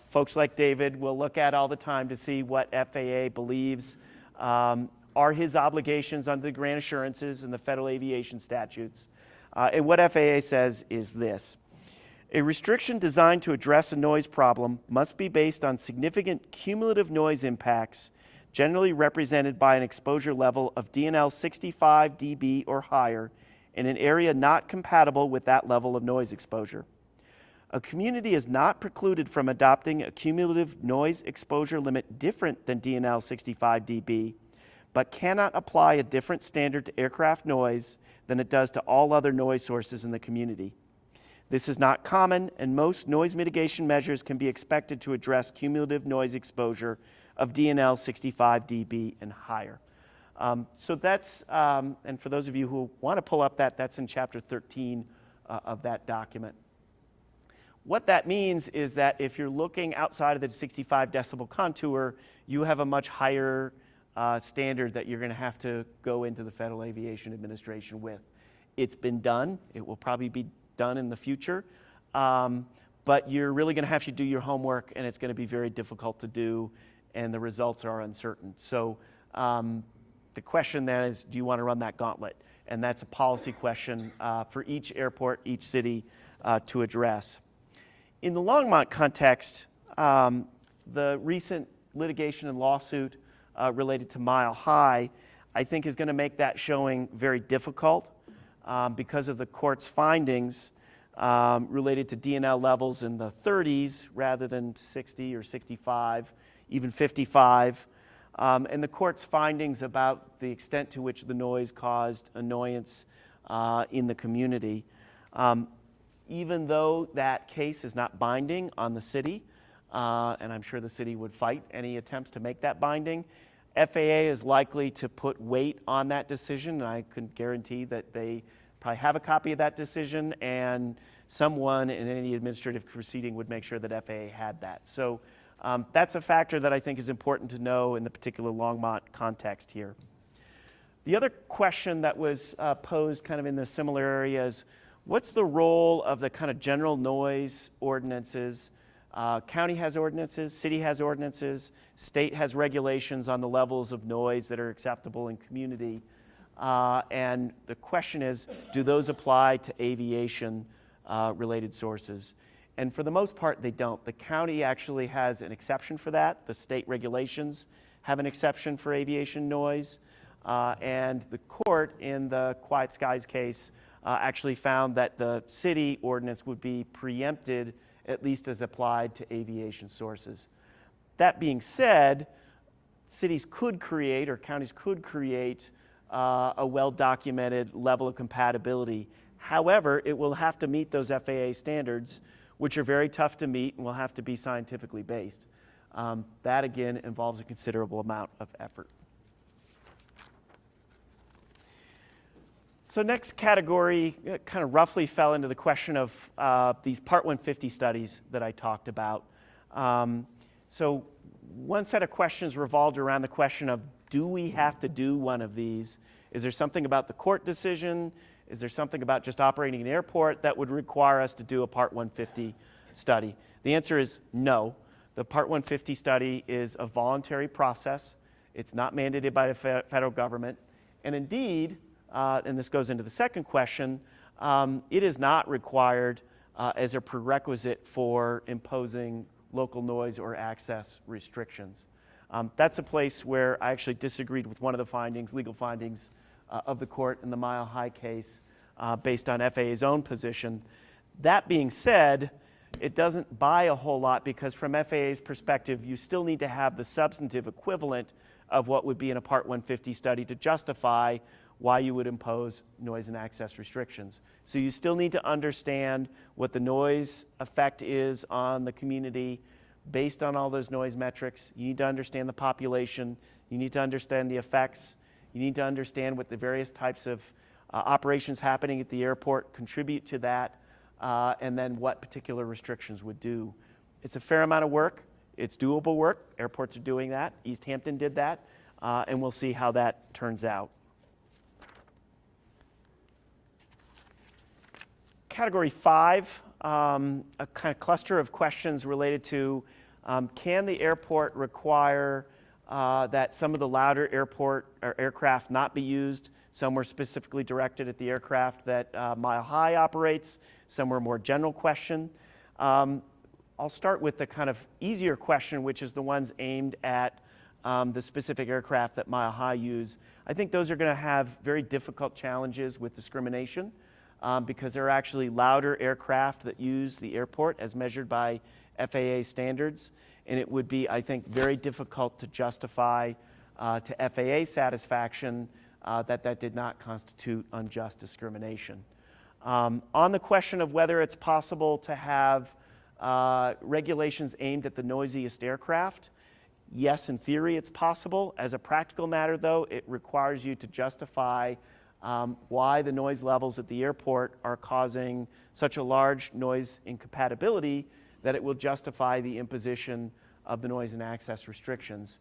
folks like David will look at all the time to see what FAA believes are his obligations under the grant assurances and the federal aviation statutes. And what FAA says is this: a restriction designed to address a noise problem must be based on significant cumulative noise impacts, generally represented by an exposure level of DNL 65 dB or higher in an area not compatible with that level of noise exposure. A community is not precluded from adopting a cumulative noise exposure limit different than DNL 65 dB, but cannot apply a different standard to aircraft noise than it does to all other noise sources in the community. This is not common, and most noise mitigation measures can be expected to address cumulative noise exposure of DNL 65 dB and higher. So that's, and for those of you who want to pull up that's in chapter 13 of that document. What that means is that if you're looking outside of the 65 decibel contour, you have a much higher standard that you're going to have to go into the Federal Aviation Administration with. It's been done. It will probably be done in the future. But you're really going to have to do your homework, and it's going to be very difficult to do, and the results are uncertain. So the question then is, do you want to run that gauntlet? And that's a policy question for each airport, each city to address. In the Longmont context, the recent litigation and lawsuit related to Mile High, I think, is going to make that showing very difficult because of the court's findings related to DNL levels in the 30s rather than 60 or 65, even 55, and the court's findings about the extent to which the noise caused annoyance in the community. Even though that case is not binding on the city, and I'm sure the city would fight any attempts to make that binding, FAA is likely to put weight on that decision, and I can guarantee that they probably have a copy of that decision, and someone in any administrative proceeding would make sure that FAA had that. So that's a factor that I think is important to know in the particular Longmont context here. The other question that was posed kind of in the similar area is, what's the role of the kind of general noise ordinances? County has ordinances, city has ordinances, state has regulations on the levels of noise that are acceptable in community. And the question is, do those apply to aviation related sources? And for the most part, they don't. The county actually has an exception for that. The state regulations have an exception for aviation noise. And the court in the Quiet Skies case actually found that the city ordinance would be preempted, at least as applied to aviation sources. That being said, cities could create, or counties could create, a well-documented level of compatibility. However, it will have to meet those FAA standards, which are very tough to meet and will have to be scientifically based. That, again, involves a considerable amount of effort. So next category kind of roughly fell into the question of these Part 150 studies that I talked about. So one set of questions revolved around the question of, do we have to do one of these? Is there something about the court decision? Is there something about just operating an airport that would require us to do a Part 150 study? The answer is no. The Part 150 study is a voluntary process. It's not mandated by the federal government. And indeed, and this goes into the second question, it is not required as a prerequisite for imposing local noise or access restrictions. That's a place where I actually disagreed with one of the findings, legal findings, of the court in the Mile High case based on FAA's own position. That being said, it doesn't buy a whole lot because from FAA's perspective, you still need to have the substantive equivalent of what would be in a Part 150 study to justify why you would impose noise and access restrictions. So you still need to understand what the noise effect is on the community based on all those noise metrics. You need to understand the population. You need to understand the effects. You need to understand what the various types of operations happening at the airport contribute to that, and then what particular restrictions would do. It's a fair amount of work. It's doable work. Airports are doing that. East Hampton did that, and we'll see how that turns out. Category 5, a kind of cluster of questions related to can the airport require that some of the louder airport or aircraft not be used. Some were specifically directed at the aircraft that Mile High operates. Some were more general question. I'll start with the kind of easier question, which is the ones aimed at the specific aircraft that Mile High use. I think those are going to have very difficult challenges with discrimination because there are actually louder aircraft that use the airport as measured by FAA standards. And it would be, I think, very difficult to justify to FAA satisfaction that did not constitute unjust discrimination. On the question of whether it's possible to have regulations aimed at the noisiest aircraft, yes, in theory it's possible. As a practical matter, though, it requires you to justify why the noise levels at the airport are causing such a large noise incompatibility that it will justify the imposition of the noise and access restrictions.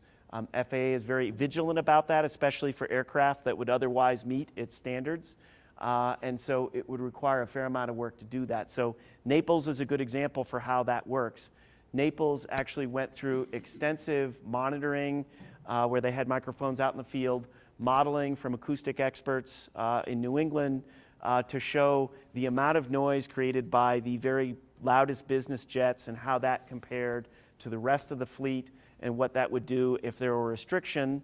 FAA is very vigilant about that, especially for aircraft that would otherwise meet its standards. And so it would require a fair amount of work to do that. So Naples is a good example for how that works. Naples actually went through extensive monitoring where they had microphones out in the field, modeling from acoustic experts in New England to show the amount of noise created by the very loudest business jets and how that compared to the rest of the fleet and what that would do if there were a restriction,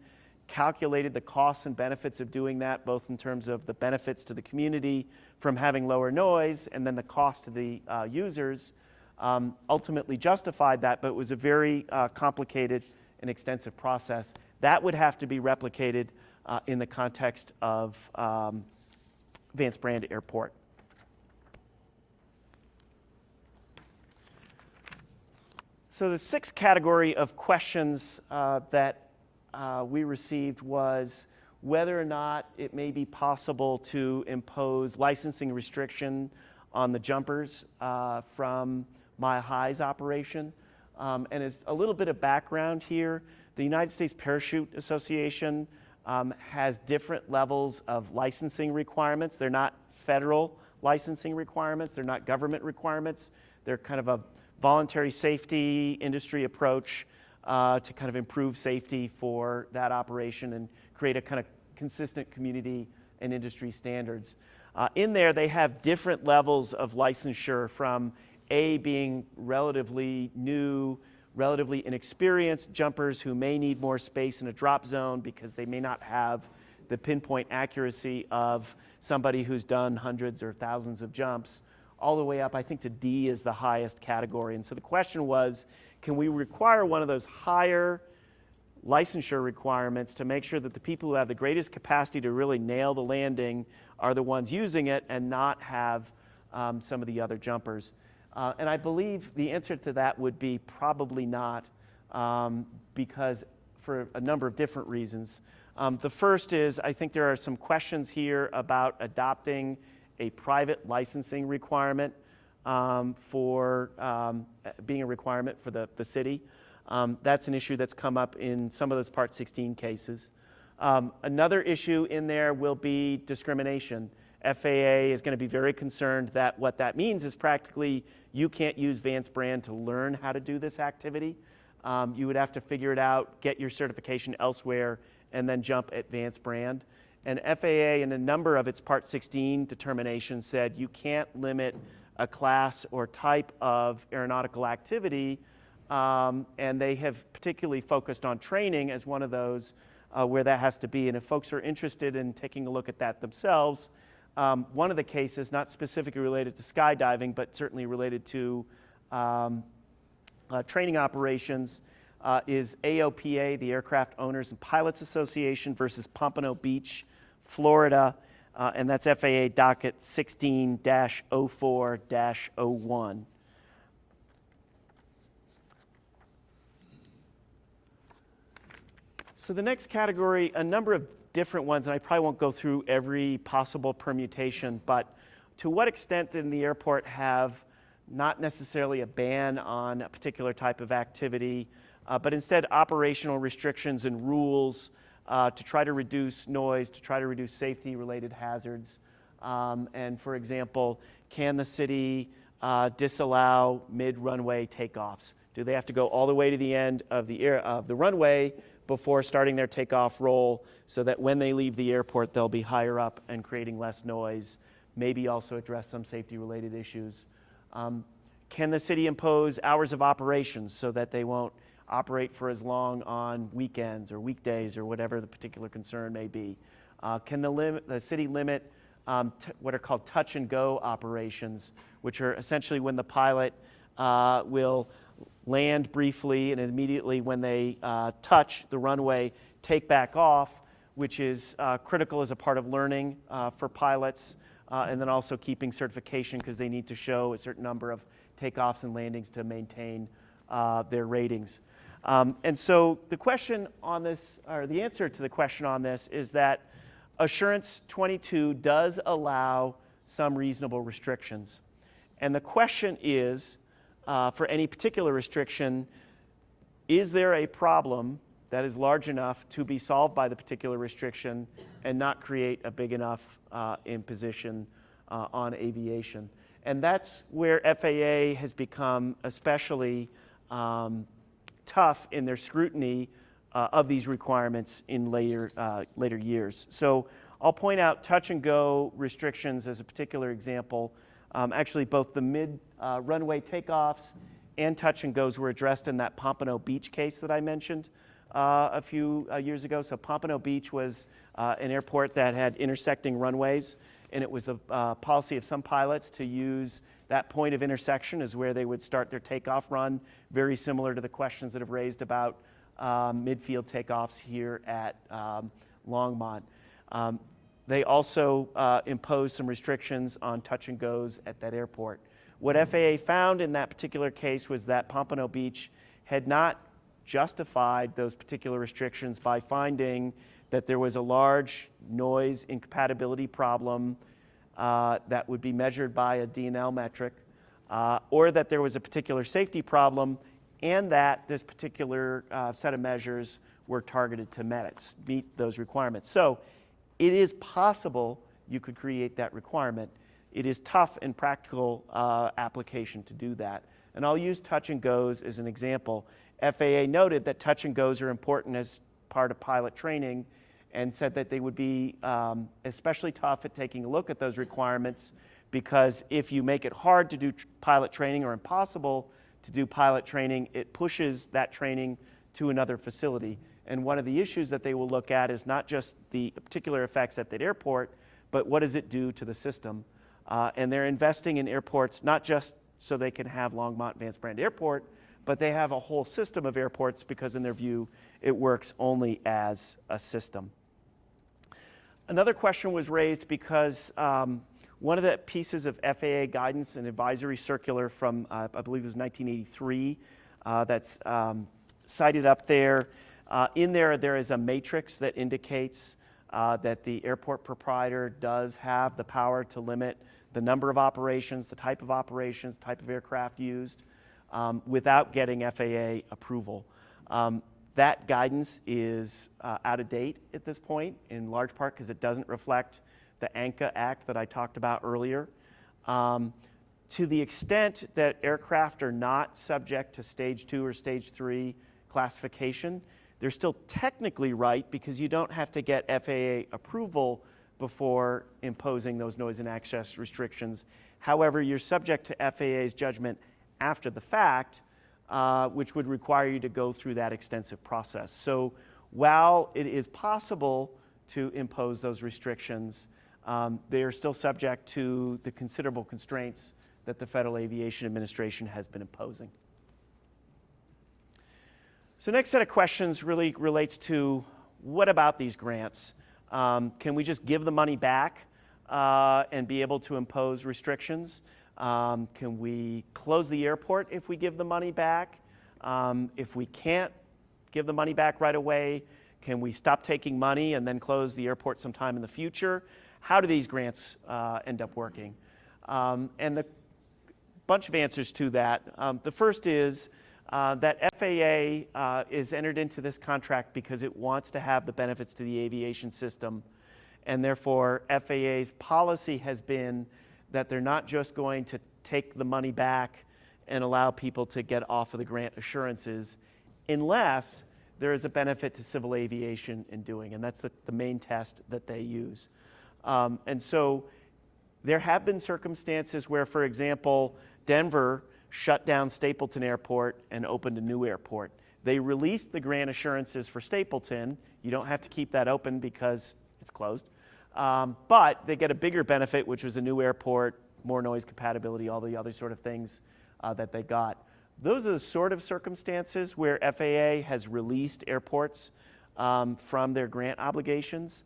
calculated the costs and benefits of doing that, both in terms of the benefits to the community from having lower noise and then the cost to the users, ultimately justified that, but it was a very complicated and extensive process. That would have to be replicated in the context of Vance Brand Airport. So the sixth category of questions that we received was whether or not it may be possible to impose licensing restriction on the jumpers from Mile High's operation. And as a little bit of background here, the United States Parachute Association has different levels of licensing requirements. They're not federal licensing requirements. They're not government requirements. They're kind of a voluntary safety industry approach to kind of improve safety for that operation and create a kind of consistent community and industry standards. In there, they have different levels of licensure, from A, being relatively new, relatively inexperienced jumpers who may need more space in a drop zone because they may not have the pinpoint accuracy of somebody who's done hundreds or thousands of jumps, all the way up, I think, to D is the highest category. And so the question was, can we require one of those higher licensure requirements to make sure that the people who have the greatest capacity to really nail the landing are the ones using it and not have some of the other jumpers? And I believe the answer to that would be probably not, because for a number of different reasons. The first is, I think there are some questions here about adopting a private licensing requirement for being a requirement for the city. That's an issue that's come up in some of those Part 16 cases. Another issue in there will be discrimination. FAA is going to be very concerned that what that means is practically you can't use Vance Brand to learn how to do this activity. You would have to figure it out, get your certification elsewhere, and then jump at Vance Brand. And FAA, in a number of its Part 16 determinations, said you can't limit a class or type of aeronautical activity, and they have particularly focused on training as one of those where that has to be. And if folks are interested in taking a look at that themselves, one of the cases, not specifically related to skydiving, but certainly related to training operations, is AOPA, the Aircraft Owners and Pilots Association, versus Pompano Beach, Florida, and that's FAA docket 16-04-01. So the next category, a number of different ones, and I probably won't go through every possible permutation, but to what extent did the airport have not necessarily a ban on a particular type of activity, but instead operational restrictions and rules to try to reduce noise, to try to reduce safety-related hazards. And for example, can the city disallow mid-runway takeoffs? Do they have to go all the way to the end of the runway before starting their takeoff roll so that when they leave the airport, they'll be higher up and creating less noise, maybe also address some safety-related issues? Can the city impose hours of operations so that they won't operate for as long on weekends or weekdays or whatever the particular concern may be? Can the city limit what are called touch and go operations, which are essentially when the pilot will land briefly and immediately when they touch the runway, take back off, which is critical as a part of learning for pilots, and then also keeping certification because they need to show a certain number of takeoffs and landings to maintain their ratings. And so the question on this, or the answer to the question on this, is that Assurance 22 does allow some reasonable restrictions. And the question is, for any particular restriction, is there a problem that is large enough to be solved by the particular restriction and not create a big enough imposition on aviation? And that's where FAA has become especially tough in their scrutiny of these requirements in later years. So I'll point out touch and go restrictions as a particular example. Actually, both the mid-runway takeoffs and touch and goes were addressed in that Pompano Beach case that I mentioned a few years ago. So Pompano Beach was an airport that had intersecting runways, and it was a policy of some pilots to use that point of intersection as where they would start their takeoff run, very similar to the questions that have raised about midfield takeoffs here at Longmont. They also imposed some restrictions on touch and goes at that airport. What FAA found in that particular case was that Pompano Beach had not justified those particular restrictions by finding that there was a large noise incompatibility problem that would be measured by a D&L metric, or that there was a particular safety problem, and that this particular set of measures were targeted to meet those requirements. So it is possible you could create that requirement. It is tough in practical application to do that. And I'll use touch and goes as an example. FAA noted that touch and goes are important as part of pilot training and said that they would be especially tough at taking a look at those requirements, because if you make it hard to do pilot training or impossible to do pilot training, it pushes that training to another facility. And one of the issues that they will look at is not just the particular effects at that airport, but what does it do to the system? And they're investing in airports not just so they can have Longmont Vance Brand Airport, but they have a whole system of airports because in their view, it works only as a system. Another question was raised because one of the pieces of FAA guidance and advisory circular from, I believe it was 1983, that's cited up there. In there is a matrix that indicates that the airport proprietor does have the power to limit the number of operations, the type of operations, type of aircraft used, without getting FAA approval. That guidance is out of date at this point, in large part because it doesn't reflect the ANCA Act that I talked about earlier. To the extent that aircraft are not subject to Stage 2 or Stage 3 classification, they're still technically right because you don't have to get FAA approval before imposing those noise and access restrictions. However, you're subject to FAA's judgment after the fact, which would require you to go through that extensive process. So while it is possible to impose those restrictions, they are still subject to the considerable constraints that the Federal Aviation Administration has been imposing. So next set of questions really relates to what about these grants? Can we just give the money back and be able to impose restrictions? Can we close the airport if we give the money back? If we can't give the money back right away, can we stop taking money and then close the airport sometime in the future? How do these grants end up working? And the bunch of answers to that. The first is that FAA is entered into this contract because it wants to have the benefits to the aviation system, and therefore FAA's policy has been that they're not just going to take the money back and allow people to get off of the grant assurances unless there is a benefit to civil aviation in doing, and that's the main test that they use. And so there have been circumstances where, for example, Denver shut down Stapleton Airport and opened a new airport. They released the grant assurances for Stapleton. You don't have to keep that open because it's closed. But they get a bigger benefit, which was a new airport, more noise compatibility, all the other sort of things that they got. Those are the sort of circumstances where FAA has released airports from their grant obligations.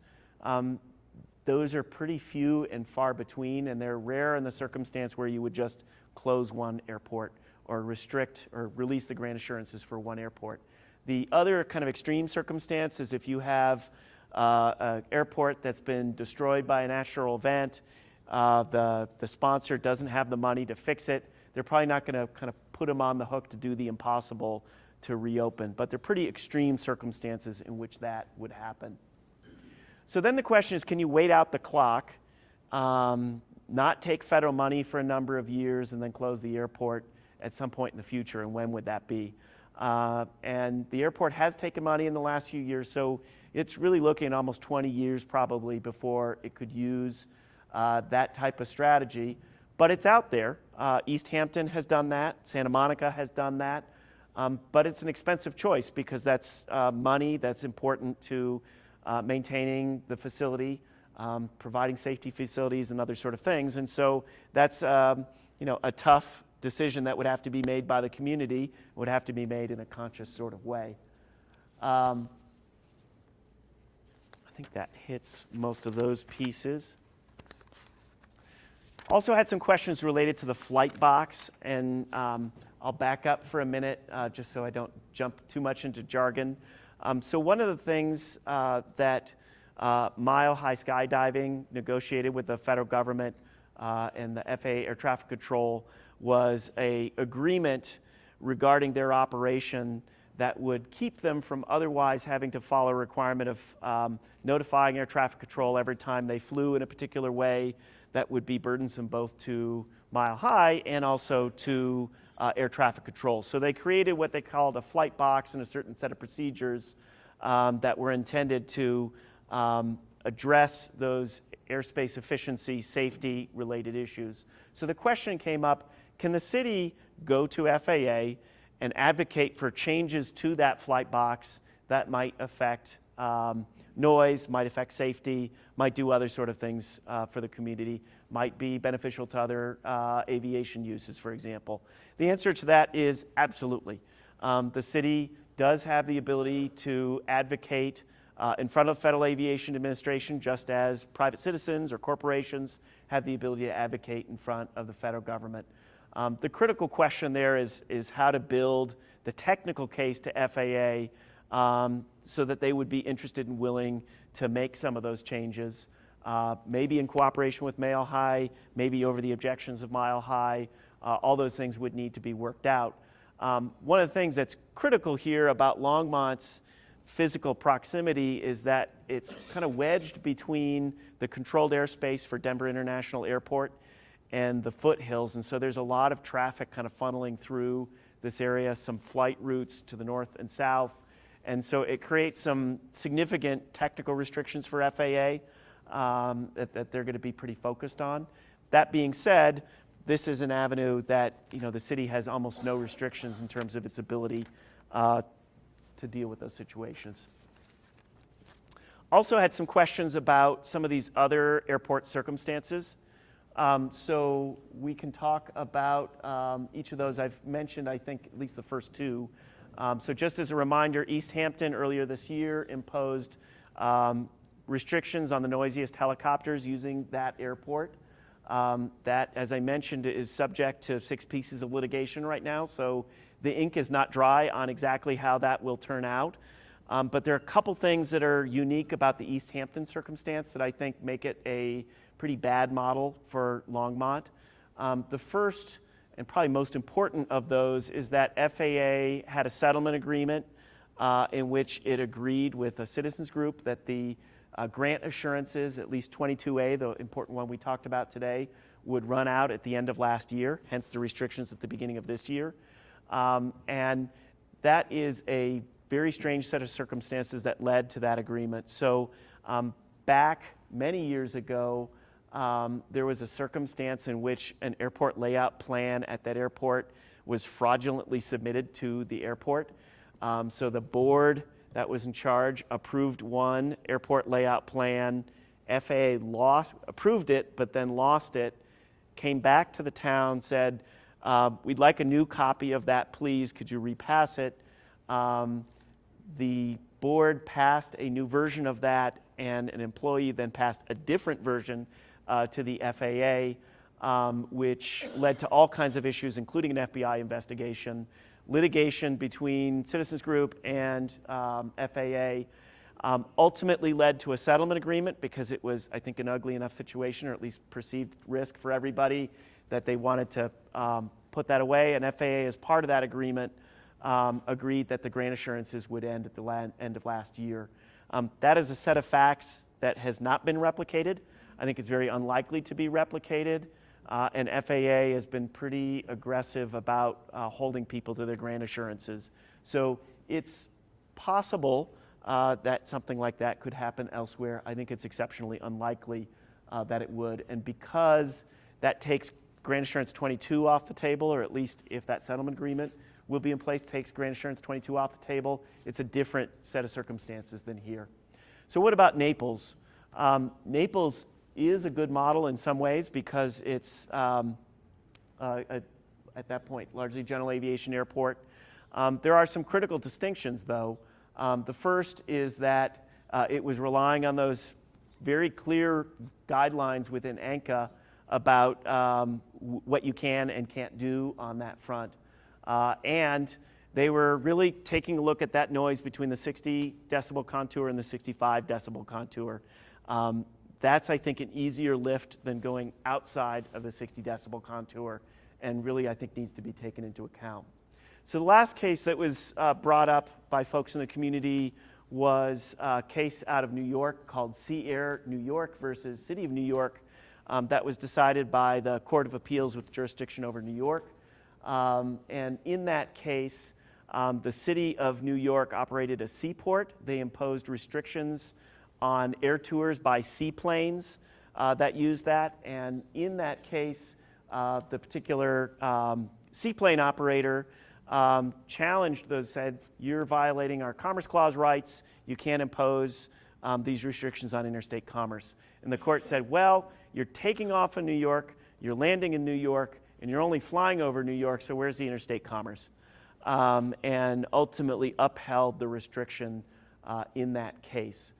Those are pretty few and far between, and they're rare in the circumstance where you would just close one airport or restrict or release the grant assurances for one airport. The other kind of extreme circumstance is if you have an airport that's been destroyed by a natural event, the sponsor doesn't have the money to fix it, they're probably not going to kind of put them on the hook to do the impossible to reopen. But they're pretty extreme circumstances in which that would happen. So then the question is, can you wait out the clock, not take federal money for a number of years, and then close the airport at some point in the future, and when would that be? And the airport has taken money in the last few years, so it's really looking at almost 20 years probably before it could use that type of strategy. But it's out there. East Hampton has done that. Santa Monica has done that. But it's an expensive choice because that's money that's important to maintaining the facility, providing safety facilities and other sort of things. And so that's a tough decision that would have to be made by the community, would have to be made in a conscious sort of way. I think that hits most of those pieces. Also had some questions related to the flight box, and I'll back up for a minute just so I don't jump too much into jargon. So one of the things that Mile High Skydiving negotiated with the federal government and the FAA Air Traffic Control was an agreement regarding their operation that would keep them from otherwise having to follow a requirement of notifying air traffic control every time they flew in a particular way that would be burdensome both to Mile High and also to air traffic control. So they created what they called a flight box and a certain set of procedures that were intended to address those airspace efficiency, safety related issues. So the question came up, can the city go to FAA and advocate for changes to that flight box that might affect noise, might affect safety, might do other sort of things for the community, might be beneficial to other aviation uses, for example? The answer to that is absolutely. The city does have the ability to advocate in front of Federal Aviation Administration, just as private citizens or corporations have the ability to advocate in front of the federal government. The critical question there is how to build the technical case to FAA so that they would be interested and willing to make some of those changes, maybe in cooperation with Mile High, maybe over the objections of Mile High. All those things would need to be worked out. One of the things that's critical here about Longmont's physical proximity is that it's kind of wedged between the controlled airspace for Denver International Airport and the foothills, and so there's a lot of traffic kind of funneling through this area, some flight routes to the north and south, and so it creates some significant technical restrictions for FAA that they're going to be pretty focused on. That being said, this is an avenue that the city has almost no restrictions in terms of its ability to deal with those situations. Also had some questions about some of these other airport circumstances. So we can talk about each of those. I've mentioned, I think, at least the first two. So just as a reminder, East Hampton earlier this year imposed restrictions on the noisiest helicopters using that airport. That, as I mentioned, is subject to 6 pieces of litigation right now. So the ink is not dry on exactly how that will turn out. But there are a couple things that are unique about the East Hampton circumstance that I think make it a pretty bad model for Longmont. The first and probably most important of those is that FAA had a settlement agreement in which it agreed with a citizens group that the grant assurances, at least 22A, the important one we talked about today, would run out at the end of last year, hence the restrictions at the beginning of this year. And that is a very strange set of circumstances that led to that agreement. So back many years ago, there was a circumstance in which an airport layout plan at that airport was fraudulently submitted to the airport. So the board that was in charge approved one airport layout plan. FAA approved it, but then lost it, came back to the town, said, we'd like a new copy of that, please. Could you repass it? The board passed a new version of that, and an employee then passed a different version to the FAA, which led to all kinds of issues, including an FBI investigation, litigation between Citizens Group and FAA. Ultimately led to a settlement agreement because it was, I think, an ugly enough situation, or at least perceived risk for everybody, that they wanted to put that away. And FAA, as part of that agreement, agreed that the grant assurances would end at the end of last year. That is a set of facts that has not been replicated. I think it's very unlikely to be replicated. And FAA has been pretty aggressive about holding people to their grant assurances. So it's possible that something like that could happen elsewhere. I think it's exceptionally unlikely that it would. And because that takes Grant Assurance 22 off the table, or at least if that settlement agreement will be in place, takes Grant Assurance 22 off the table, it's a different set of circumstances than here. So what about Naples? Naples is a good model in some ways because it's, at that point, largely general aviation airport. There are some critical distinctions, though. The first is that it was relying on those very clear guidelines within ANCA about what you can and can't do on that front. And they were really taking a look at that noise between the 60 decibel contour and the 65 decibel contour. That's, I think, an easier lift than going outside of the 60 decibel contour, and really, I think, needs to be taken into account. So the last case that was brought up by folks in the community was a case out of New York called Sea Air New York versus City of New York. That was decided by the Court of Appeals with jurisdiction over New York. And in that case, the City of New York operated a seaport. They imposed restrictions on air tours by seaplanes that used that. And in that case, the particular seaplane operator challenged those, said, you're violating our Commerce Clause rights. You can't impose these restrictions on interstate commerce. And the court said, well, you're taking off in New York, you're landing in New York, and you're only flying over New York, so where's the interstate commerce? And ultimately upheld the restriction in that case.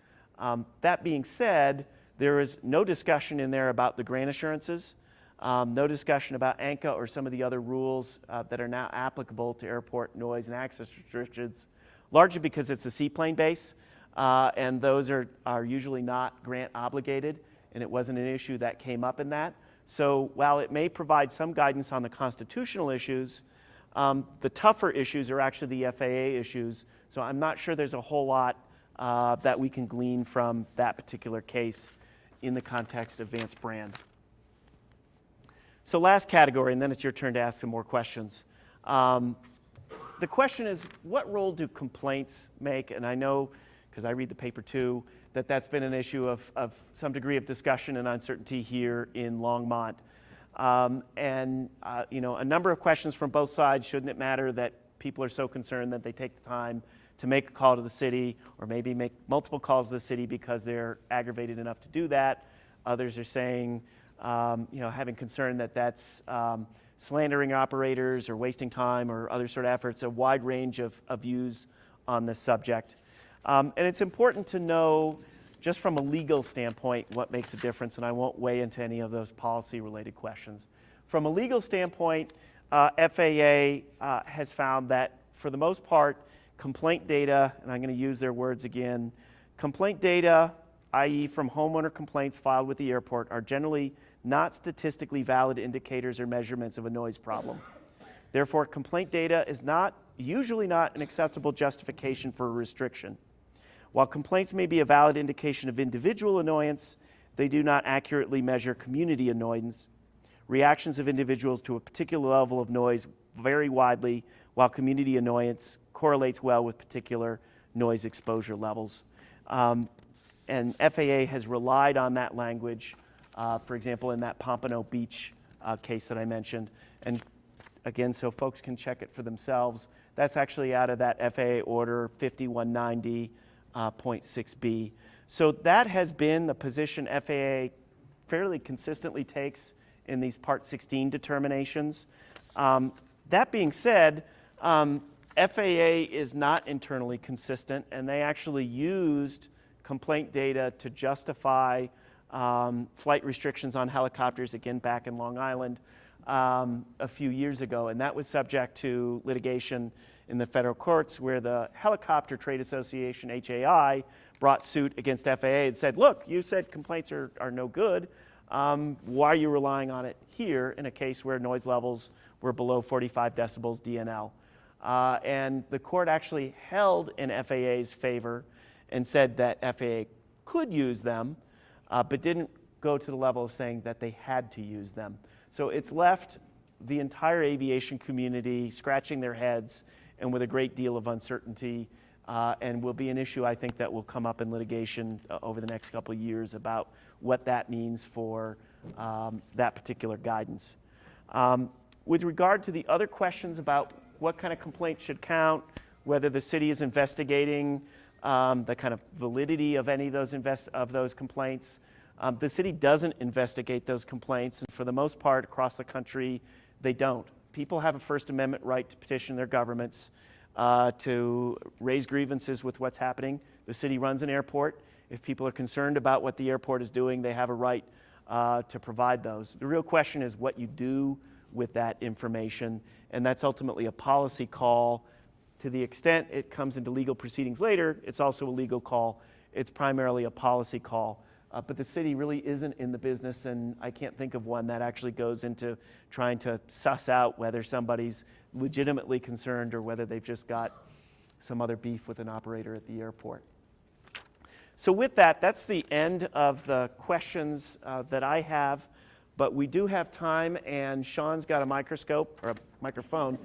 That being said, there is no discussion in there about the grant assurances, no discussion about ANCA or some of the other rules that are now applicable to airport noise and access restrictions, largely because it's a seaplane base, and those are usually not grant obligated, and it wasn't an issue that came up in that. So while it may provide some guidance on the constitutional issues, the tougher issues are actually the FAA issues. So I'm not sure there's a whole lot that we can glean from that particular case in the context of Vance brand. So last category, and then it's your turn to ask some more questions. The question is, what role do complaints make? And I know, because I read the paper too, that that's been an issue of some degree of discussion and uncertainty here in Longmont. You know, a number of questions from both sides. Shouldn't it matter that people are so concerned that they take the time to make a call to the city, or maybe make multiple calls to the city because they're aggravated enough to do that? Others are saying, you know, having concern that that's slandering operators or wasting time or other sort of efforts, a wide range of views on this subject. And it's important to know, just from a legal standpoint, what makes a difference, and I won't weigh into any of those policy-related questions. From a legal standpoint, FAA has found that, for the most part, complaint data, and I'm going to use their words again, complaint data, i.e. from homeowner complaints filed with the airport, are generally not statistically valid indicators or measurements of a noise problem. Therefore, complaint data is usually not an acceptable justification for a restriction. While complaints may be a valid indication of individual annoyance, they do not accurately measure community annoyance. Reactions of individuals to a particular level of noise vary widely, while community annoyance correlates well with particular noise exposure levels. And FAA has relied on that language, for example, in that Pompano Beach case that I mentioned. And again, so folks can check it for themselves. That's actually out of that FAA order 5190.6b. So that has been the position FAA fairly consistently takes in these Part 16 determinations. That being said, FAA is not internally consistent, and they actually used complaint data to justify flight restrictions on helicopters, again back in Long Island a few years ago, and that was subject to litigation in the federal courts where the Helicopter Trade Association, HAI, brought suit against FAA and said, look, you said complaints are no good. Why are you relying on it here in a case where noise levels were below 45 decibels DNL? And the court actually held in FAA's favor and said that FAA could use them, but didn't go to the level of saying that they had to use them. So it's left the entire aviation community scratching their heads and with a great deal of uncertainty, and will be an issue, I think, that will come up in litigation over the next couple of years about what that means for that particular guidance. With regard to the other questions about what kind of complaints should count, whether the city is investigating the kind of validity of any of those complaints, the city doesn't investigate those complaints, and for the most part across the country, they don't. People have a First Amendment right to petition their governments to raise grievances with what's happening. The city runs an airport. If people are concerned about what the airport is doing, they have a right to provide those. The real question is what you do with that information, and that's ultimately a policy call. To the extent it comes into legal proceedings later, it's also a legal call. It's primarily a policy call. But the city really isn't in the business, and I can't think of one that actually goes into trying to suss out whether somebody's legitimately concerned or whether they've just got some other beef with an operator at the airport. So with that, that's the end of the questions that I have, but we do have time, and Sean's got a microscope, or a microphone.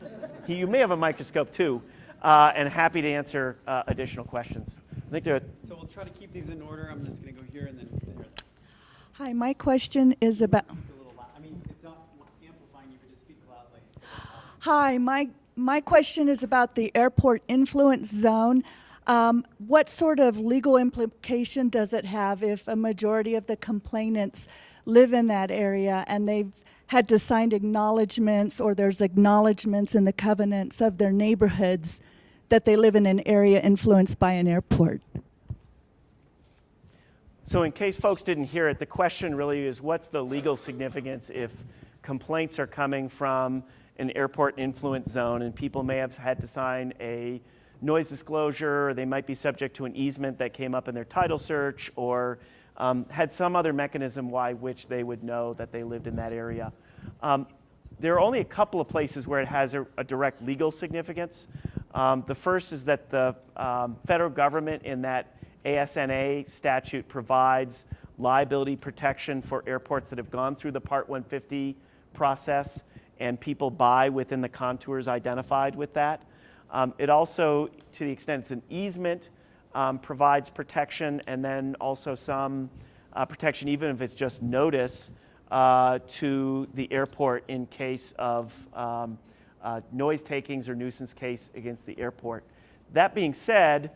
You may have a microscope too, and happy to answer additional questions. I think there. So we'll try to keep these in order. I'm just going to go here and then here. Hi, my question is about. I mean, it's not amplifying. You could just speak loudly. Hi, my question is about the airport influence zone. What sort of legal implication does it have if a majority of the complainants live in that area and they've had to sign acknowledgments, or there's acknowledgments in the covenants of their neighborhoods that they live in an area influenced by an airport? So in case folks didn't hear it, the question really is what's the legal significance if complaints are coming from an airport influence zone and people may have had to sign a noise disclosure, or they might be subject to an easement that came up in their title search, or had some other mechanism by which they would know that they lived in that area. There are only a couple of places where it has a direct legal significance. The first is that the federal government in that ASNA statute provides liability protection for airports that have gone through the Part 150 process and people buy within the contours identified with that. It also, to the extent it's an easement, provides protection, and then also some protection, even if it's just notice, to the airport in case of noise takings or nuisance case against the airport. That being said,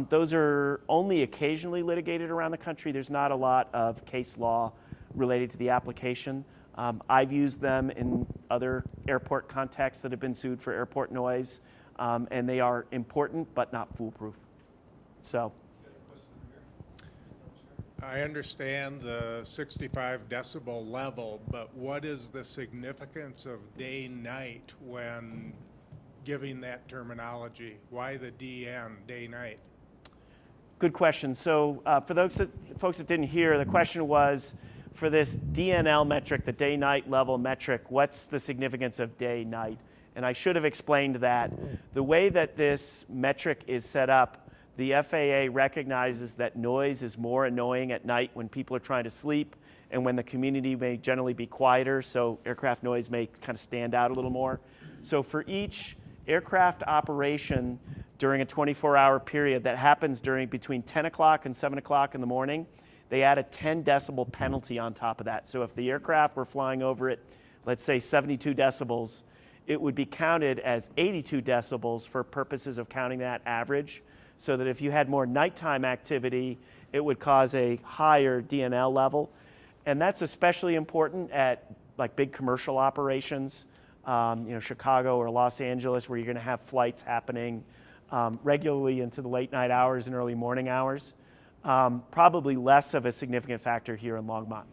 those are only occasionally litigated around the country. There's not a lot of case law related to the application. I've used them in other airport contexts that have been sued for airport noise, and they are important but not foolproof. So. I understand the 65 decibel level, but what is the significance of day-night when giving that terminology? Why the DN, day-night? Good question. So for those folks that didn't hear, the question was, for this DNL metric, the day-night level metric, what's the significance of day-night? And I should have explained that. The way that this metric is set up, the FAA recognizes that noise is more annoying at night when people are trying to sleep and when the community may generally be quieter, so aircraft noise may kind of stand out a little more. So for each aircraft operation during a 24-hour period that happens between 10 o'clock and 7 o'clock in the morning, they add a 10 decibel penalty on top of that. So if the aircraft were flying over at, let's say, 72 decibels, it would be counted as 82 decibels for purposes of counting that average, so that if you had more nighttime activity, it would cause a higher DNL level. And that's especially important at like big commercial operations, Chicago or Los Angeles, where you're going to have flights happening regularly into the late night hours and early morning hours. Probably less of a significant factor here in Longmont.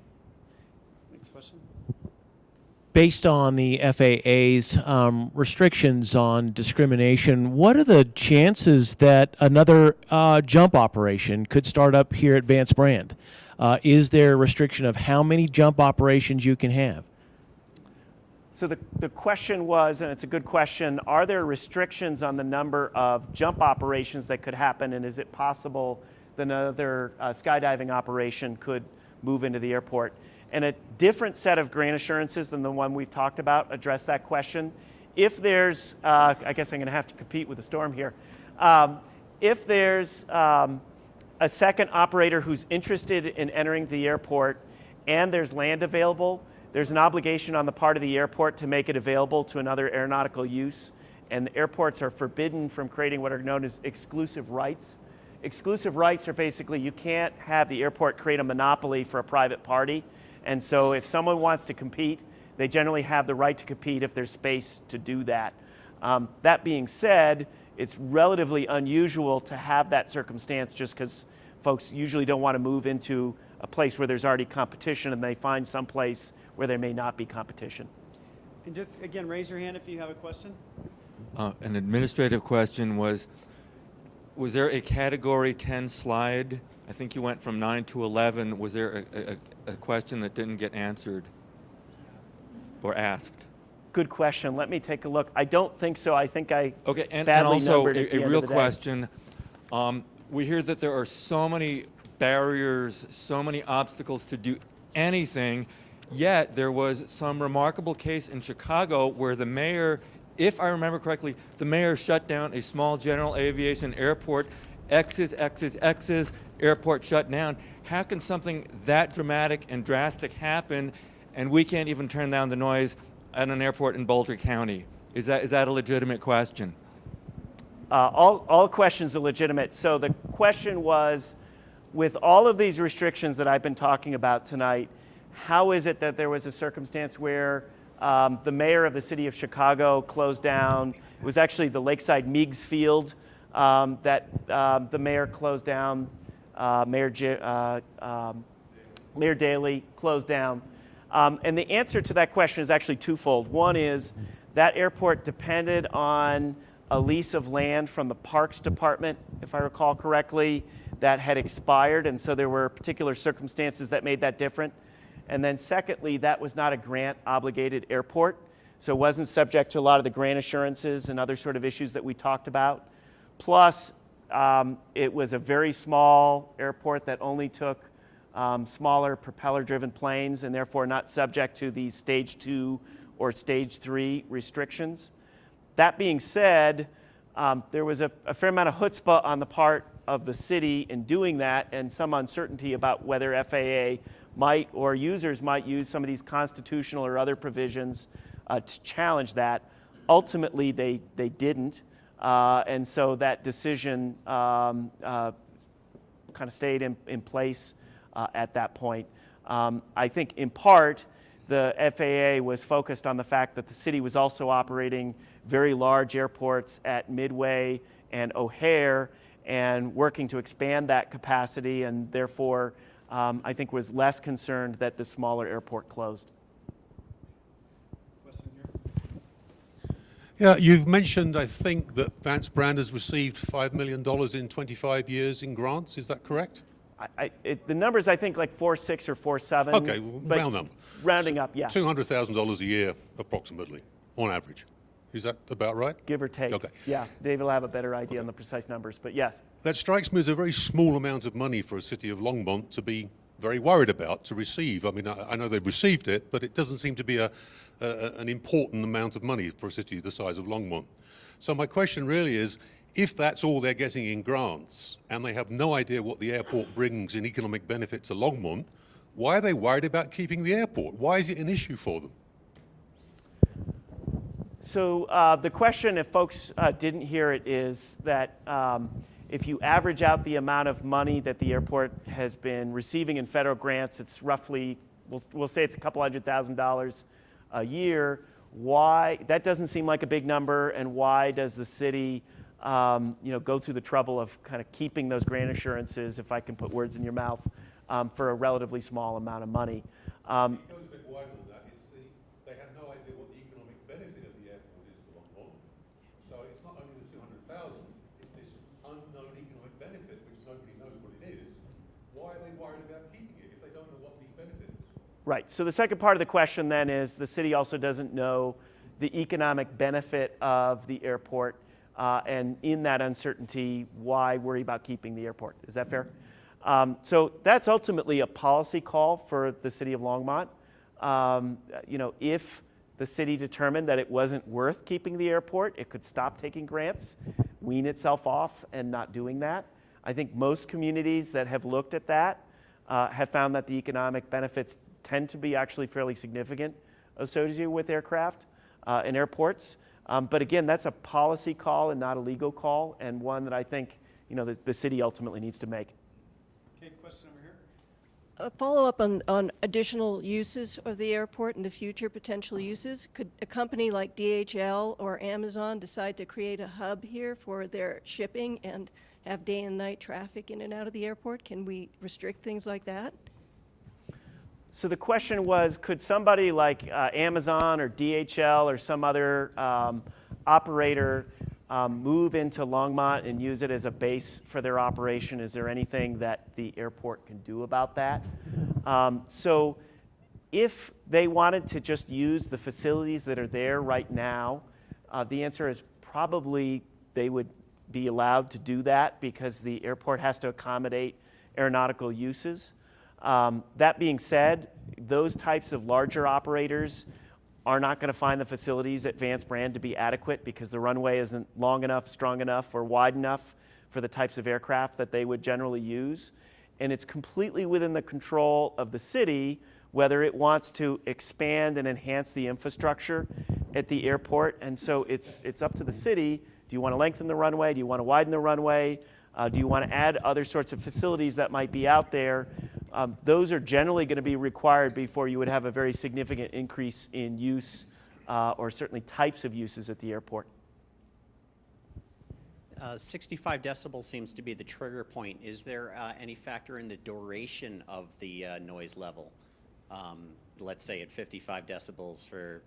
Next question. Based on the FAA's restrictions on discrimination, what are the chances that another jump operation could start up here at Vance Brand? Is there a restriction of how many jump operations you can have? So the question was, and it's a good question, are there restrictions on the number of jump operations that could happen, and is it possible that another skydiving operation could move into the airport? And a different set of grant assurances than the one we've talked about address that question. If there's, I guess I'm going to have to compete with the storm here. If there's a second operator who's interested in entering the airport and there's land available, there's an obligation on the part of the airport to make it available to another aeronautical use. And the airports are forbidden from creating what are known as exclusive rights. Exclusive rights are basically you can't have the airport create a monopoly for a private party. And so if someone wants to compete, they generally have the right to compete if there's space to do that. That being said, it's relatively unusual to have that circumstance just because folks usually don't want to move into a place where there's already competition and they find some place where there may not be competition. And just, again, raise your hand if you have a question. An administrative question was there a Category 10 slide? I think you went from 9 to 11. Was there a question that didn't get answered or asked? Good question. Let me take a look. I don't think so. I think I Okay, and badly also numbered at the a end real of the day. question. We hear that there are so many barriers, so many obstacles to do anything, yet there was some remarkable case in Chicago where the mayor, if I remember correctly, the mayor shut down a small general aviation airport, X's, airport shut down. How can something that dramatic and drastic happen and we can't even turn down the noise at an airport in Boulder County? Is that a legitimate question? All questions are legitimate. So the question was, with all of these restrictions that I've been talking about tonight, how is it that there was a circumstance where the mayor of the city of Chicago closed down? It was actually the Lakeside Meigs Field that the mayor closed down. Mayor Daley closed down. And the answer to that question is actually twofold. One is that airport depended on a lease of land from the Parks Department, if I recall correctly, that had expired, and so there were particular circumstances that made that different. And then secondly, that was not a grant-obligated airport, so it wasn't subject to a lot of the grant assurances and other sort of issues that we talked about. Plus, it was a very small airport that only took smaller propeller-driven planes and therefore not subject to these Stage 2 or Stage 3 restrictions. That being said, there was a fair amount of chutzpah on the part of the city in doing that and some uncertainty about whether FAA might or users might use some of these constitutional or other provisions to challenge that. Ultimately, they didn't. And so that decision kind of stayed in place at that point. I think in part, the FAA was focused on the fact that the city was also operating very large airports at Midway and O'Hare and working to expand that capacity, and therefore I think was less concerned that the smaller airport closed. Question here. Yeah, you've mentioned, I think, that Vance Brand has received $5 million in 25 years in grants. Is that correct? The numbers, I think, like 4.6 or 4.7. Okay, well, but round number. Rounding up, yes. $200,000 a year, approximately, on average. Is that about right? Give or take. Okay. Yeah, David will have a better idea on the precise numbers, but yes. That strikes me as a very small amount of money for a city of Longmont to be very worried about to receive. I mean, I know they've received it, but it doesn't seem to be an important amount of money for a city the size of Longmont. So my question really is, if that's all they're getting in grants and they have no idea what the airport brings in economic benefit to Longmont, why are they worried about keeping the airport? Why is it an issue for them? So the question, if folks didn't hear it, is that if you average out the amount of money that the airport has been receiving in federal grants, it's roughly, we'll say it's a couple $100,000 a year. Why, that doesn't seem like a big number, and why does the city go through the trouble of kind of keeping those grant assurances, if I can put words in your mouth, for a relatively small amount of money? It goes a bit wider than that. They have no idea what the economic benefit of the airport is to Longmont. So it's not only the 200,000, it's this unknown economic benefit, which nobody knows what it is. Why are they worried about keeping it if they don't know what the benefit is? Right. So the second part of the question then is the city also doesn't know the economic benefit of the airport, and in that uncertainty, why worry about keeping the airport? Is that fair? So that's ultimately a policy call for the City of Longmont. If the city determined that it wasn't worth keeping the airport, it could stop taking grants, wean itself off, and not doing that. I think most communities that have looked at that have found that the economic benefits tend to be actually fairly significant associated with aircraft and airports. But again, that's a policy call and not a legal call, and one that I think the city ultimately needs to make. Okay, question over here. A follow-up on additional uses of the airport and the future potential uses. Could a company like DHL or Amazon decide to create a hub here for their shipping and have day and night traffic in and out of the airport? Can we restrict things like that? So the question was, could somebody like Amazon or DHL or some other operator move into Longmont and use it as a base for their operation? Is there anything that the airport can do about that? So if they wanted to just use the facilities that are there right now, the answer is probably they would be allowed to do that because the airport has to accommodate aeronautical uses. That being said, those types of larger operators are not going to find the facilities at Vance Brand to be adequate because the runway isn't long enough, strong enough, or wide enough for the types of aircraft that they would generally use. And it's completely within the control of the city whether it wants to expand and enhance the infrastructure at the airport. And so it's up to the city. Do you want to lengthen the runway? Do you want to widen the runway? Do you want to add other sorts of facilities that might be out there? Those are generally going to be required before you would have a very significant increase in use or certainly types of uses at the airport. 65 decibels seems to be the trigger point. Is there any factor in the duration of the noise level? Let's say at 55 decibels for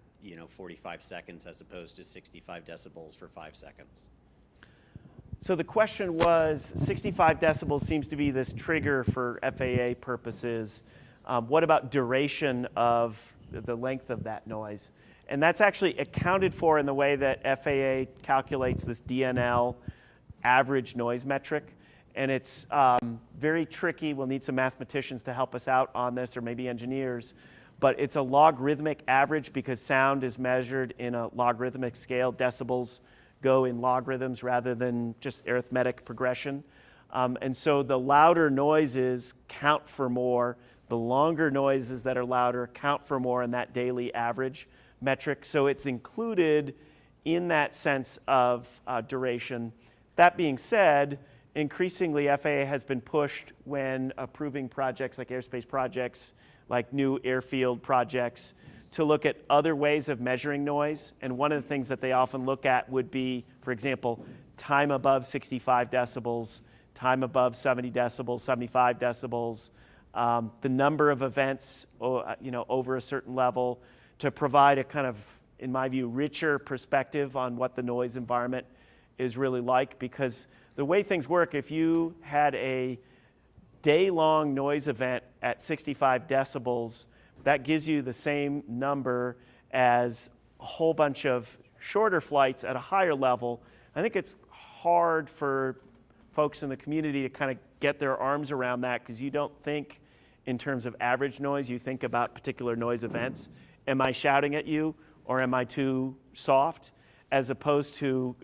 45 seconds as opposed to 65 decibels for 5 seconds. So the question was, 65 decibels seems to be this trigger for FAA purposes. What about duration of the length of that noise? And that's actually accounted for in the way that FAA calculates this DNL average noise metric. And it's very tricky. We'll need some mathematicians to help us out on this, or maybe engineers. But it's a logarithmic average because sound is measured in a logarithmic scale. Decibels go in logarithms rather than just arithmetic progression. And so the louder noises count for more. The longer noises that are louder count for more in that daily average metric. So it's included in that sense of duration. That being said, increasingly FAA has been pushed when approving projects like airspace projects, like new airfield projects, to look at other ways of measuring noise. And one of the things that they often look at would be, for example, time above 65 decibels, time above 70 decibels, 75 decibels, the number of events over a certain level, to provide a kind of, in my view, richer perspective on what the noise environment is really like. Because the way things work, if you had a day-long noise event at 65 decibels, that gives you the same number as a whole bunch of shorter flights at a higher level. I think it's hard for folks in the community to kind of get their arms around that because you don't think in terms of average noise. You think about particular noise events. Am I shouting at you, or am I too soft? As opposed to,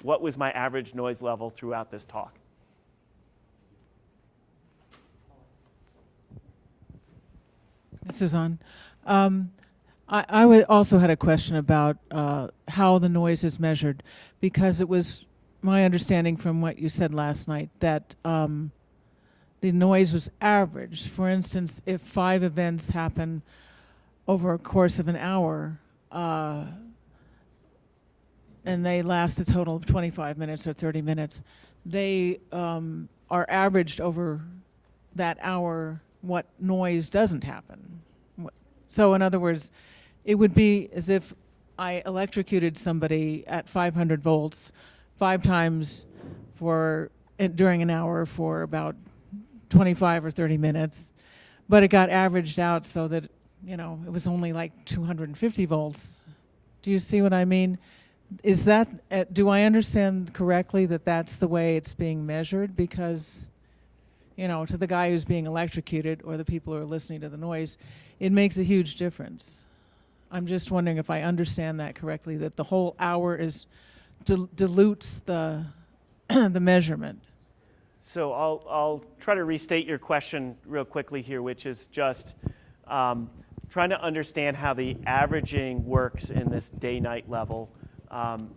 what was my average noise level throughout this talk? Suzanne, also had a question about how the noise is measured, because it was my understanding from what you said last night that the noise was averaged. For instance, if 5 events happen over a course of an hour, and they last a total of 25 minutes or 30 minutes, they are averaged over that hour what noise doesn't happen. So in other words, it would be as if I electrocuted somebody at 500 volts 5 times during an hour for about 25 or 30 minutes, but it got averaged out so that, it was only like 250 volts. Do you see what I mean? Is that, do I understand correctly that that's the way it's being measured? Because, to the guy who's being electrocuted or the people who are listening to the noise, it makes a huge difference. I'm just wondering if I understand that correctly, that the whole hour dilutes the the measurement. So I'll try to restate your question real quickly here, which is just trying to understand how the averaging works in this day-night level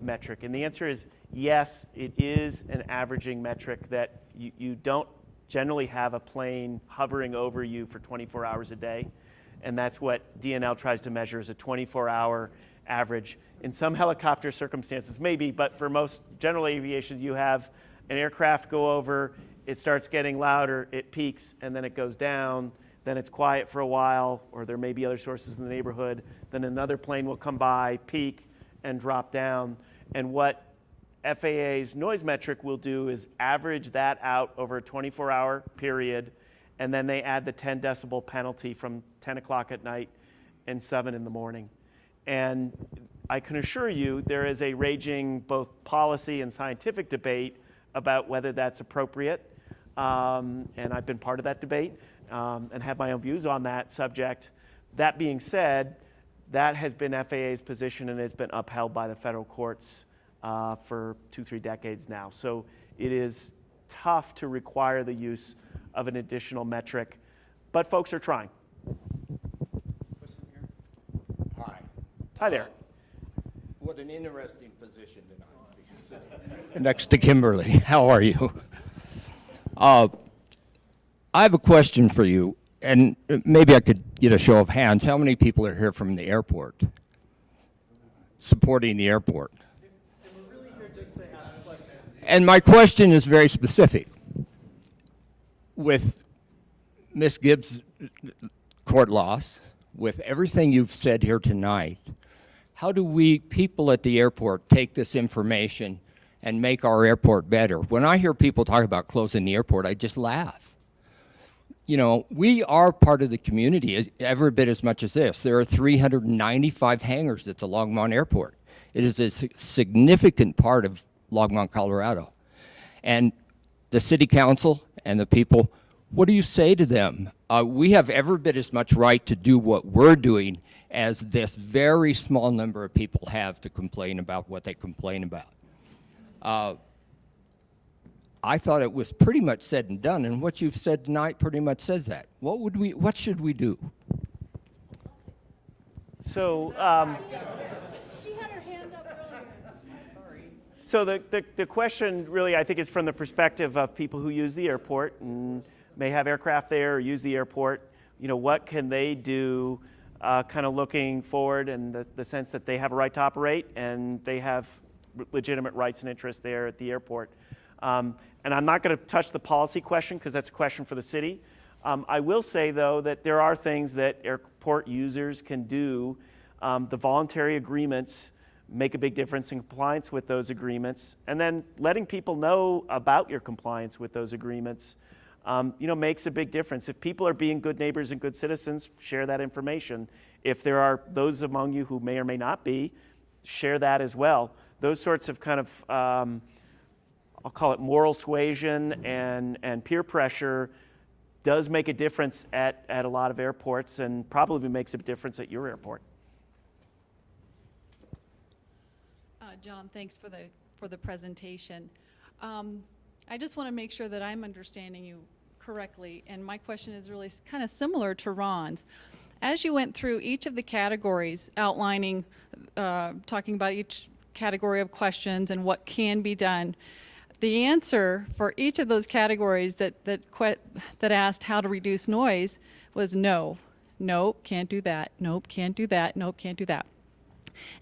metric. And the answer is yes, it is an averaging metric that you don't generally have a plane hovering over you for 24 hours a day. And that's what DNL tries to measure, is a 24-hour average. In some helicopter circumstances, maybe, but for most general aviation, you have an aircraft go over, it starts getting louder, it peaks, and then it goes down, then it's quiet for a while, or there may be other sources in the neighborhood, then another plane will come by, peak, and drop down. And what FAA's noise metric will do is average that out over a 24-hour period, and then they add the 10 decibel penalty from 10 o'clock at night and 7 in the morning. And I can assure you there is a raging both policy and scientific debate about whether that's appropriate. And I've been part of that debate and have my own views on that subject. That being said, that has been FAA's position, and it's been upheld by the federal courts for 2-3 decades now. So it is tough to require the use of an additional metric, but folks are trying. Hi. Hi there. What an interesting position tonight. Next to Kimberly. How are you? I have a question for you, and maybe I could get a show of hands. How many people are here from the airport? Supporting the airport? And my question is very specific. With Ms. Gibbs' court loss, with everything you've said here tonight, how do we, people at the airport, take this information and make our airport better? When I hear people talk about closing the airport, I just laugh. We are part of the community every bit as much as this. There are 395 hangars at the Longmont Airport. It is a significant part of Longmont, Colorado. And the city council and the people, what do you say to them? We have every bit as much right to do what we're doing as this very small number of people have to complain about what they complain about. I thought it was pretty much said and done, and what you've said tonight pretty much says that. What should we do? So, She had her hand up earlier. so the question really, I think, is from the perspective of people who use the airport and may have aircraft there or use the airport. What can they do, kind of looking forward, in the sense that they have a right to operate and they have legitimate rights and interests there at the airport. And I'm not going to touch the policy question because that's a question for the city. I will say, though, that there are things that airport users can do. The voluntary agreements make a big difference in compliance with those agreements. And then letting people know about your compliance with those agreements, makes a big difference. If people are being good neighbors and good citizens, share that information. If there are those among you who may or may not be, share that as well. Those sorts of kind of, I'll call it moral suasion and peer pressure, does make a difference at a lot of airports and probably makes a difference at your airport. John, thanks for the presentation. I just want to make sure that I'm understanding you correctly, and my question is really kind of similar to Ron's. As you went through each of the categories, outlining, talking about each category of questions and what can be done, the answer for each of those categories that asked how to reduce noise was no. Nope, can't do that. Nope, can't do that. Nope, can't do that.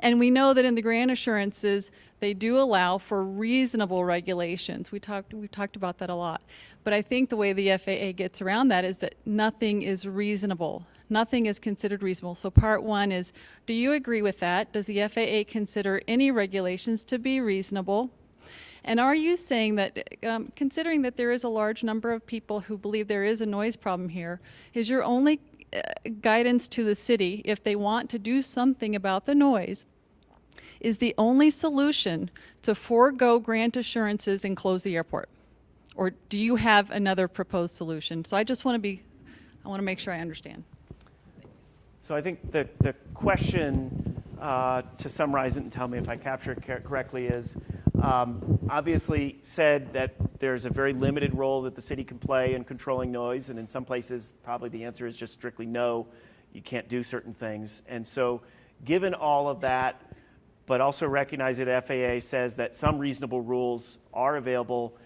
And we know that in the grant assurances, they do allow for reasonable regulations. We've talked about that a lot. But I think the way the FAA gets around that is that nothing is reasonable. Nothing is considered reasonable. So part one is, do you agree with that? Does the FAA consider any regulations to be reasonable? And are you saying that, considering that there is a large number of people who believe there is a noise problem here, is your only guidance to the city, if they want to do something about the noise, is the only solution to forego grant assurances and close the airport? Or do you have another proposed solution? So I want to make sure I understand. So I think the question, to summarize it and tell me if I capture it correctly, is obviously said that there's a very limited role that the city can play in controlling noise, and in some places probably the answer is just strictly no, you can't do certain things. And so given all of that, but also recognize that FAA says that some reasonable rules are available,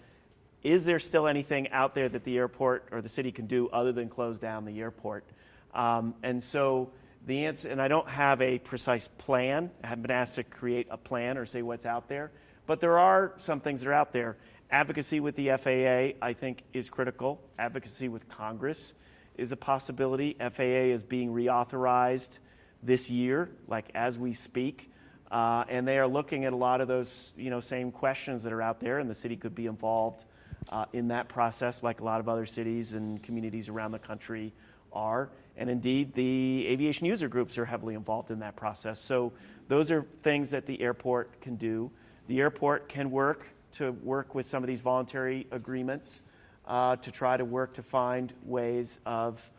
is there still anything out there that the airport or the city can do other than close down the airport? And so the answer, and I don't have a precise plan, I haven't been asked to create a plan or say what's out there, but there are some things that are out there. Advocacy with the FAA, I think, is critical. Advocacy with Congress is a possibility. FAA is being reauthorized this year, like as we speak, and they are looking at a lot of those, same questions that are out there, and the city could be involved in that process, like a lot of other cities and communities around the country are. And indeed, the aviation user groups are heavily involved in that process. So those are things that the airport can do. The airport can work with some of these voluntary agreements to try to work to find ways of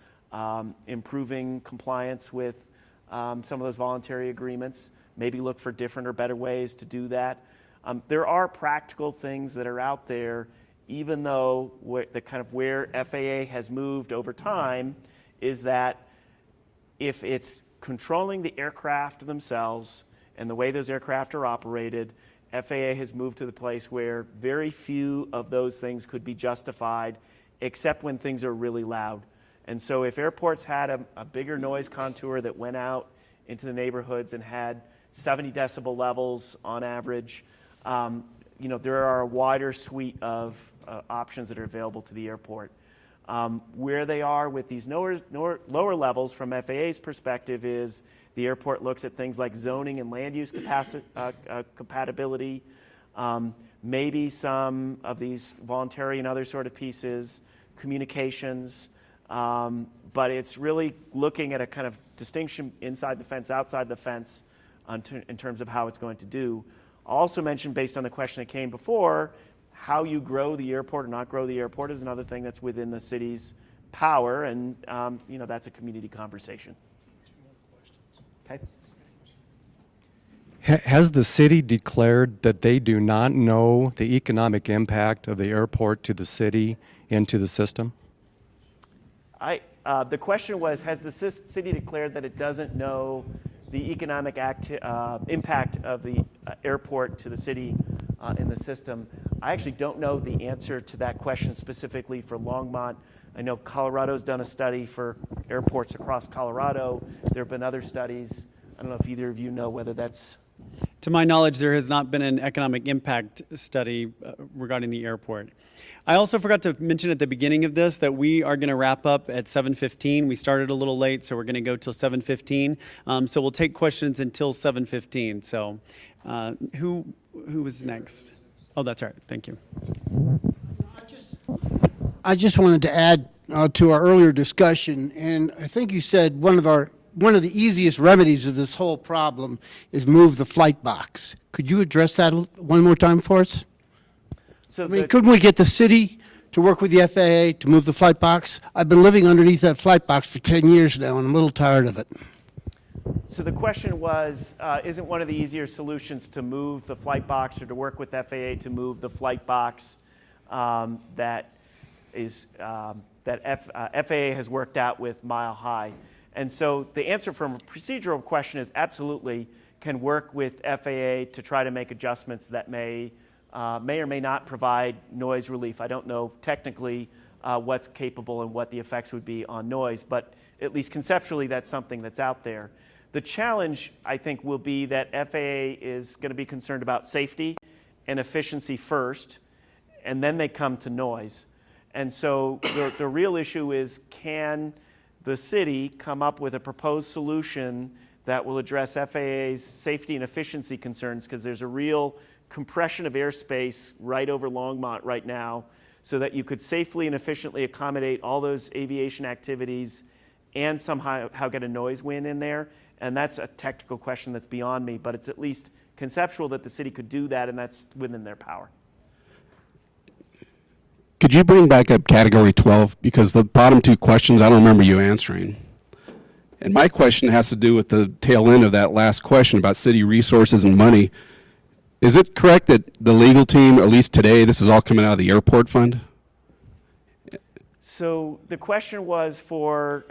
improving compliance with some of those voluntary agreements, maybe look for different or better ways to do that. There are practical things that are out there, even though where FAA has moved over time is that if it's controlling the aircraft themselves and the way those aircraft are operated, FAA has moved to the place where very few of those things could be justified, except when things are really loud. And so if airports had a bigger noise contour that went out into the neighborhoods and had 70 decibel levels on average, there are a wider suite of options that are available to the airport. Where they are with these lower levels from FAA's perspective is the airport looks at things like zoning and land use compatibility, maybe some of these voluntary and other sort of pieces, communications, but it's really looking at a kind of distinction inside the fence, outside the fence in terms of how it's going to do. I'll also mention, based on the question that came before, how you grow the airport or not grow the airport is another thing that's within the city's power, and that's a community conversation. Okay. Has the city declared that they do not know the economic impact of the airport to the city and to the system? The question was, has the city declared that it doesn't know the economic impact of the airport to the city in the system? I actually don't know the answer to that question specifically for Longmont. I know Colorado's done a study for airports across Colorado. There have been other studies. I don't know if either of you know whether that's... To my knowledge, there has not been an economic impact study regarding the airport. I also forgot to mention at the beginning of this that we are going to wrap up at 7:15. We started a little late, so we're going to go till 7:15. So we'll take questions until 7:15. So who was next? Oh, that's all right. Thank you. I just wanted to add to our earlier discussion, and I think you said one of the easiest remedies of this whole problem is move the flight box. Could you address that one more time for us? So couldn't we get the city to work with the FAA to move the flight box? I've been living underneath that flight box for 10 years now, and I'm a little tired of it. So the question was, isn't one of the easier solutions to move the flight box or to work with FAA to move the flight box that FAA has worked out with Mile High? And so the answer from a procedural question is absolutely can work with FAA to try to make adjustments that may or may not provide noise relief. I don't know technically what's capable and what the effects would be on noise, but at least conceptually that's something that's out there. The challenge, I think, will be that FAA is going to be concerned about safety and efficiency first, and then they come to noise. And so the real issue is, can the city come up with a proposed solution that will address FAA's safety and efficiency concerns, because there's a real compression of airspace right over Longmont right now, so that you could safely and efficiently accommodate all those aviation activities and somehow get a noise win in there. And that's a technical question that's beyond me, but it's at least conceptual that the city could do that, and that's within their power. Could you bring back up category 12? Because the bottom two questions, I don't remember you answering. And my question has to do with the tail end of that last question about city resources and money. Is it correct that the legal team, at least today, this is all coming out of the airport fund? So the question was for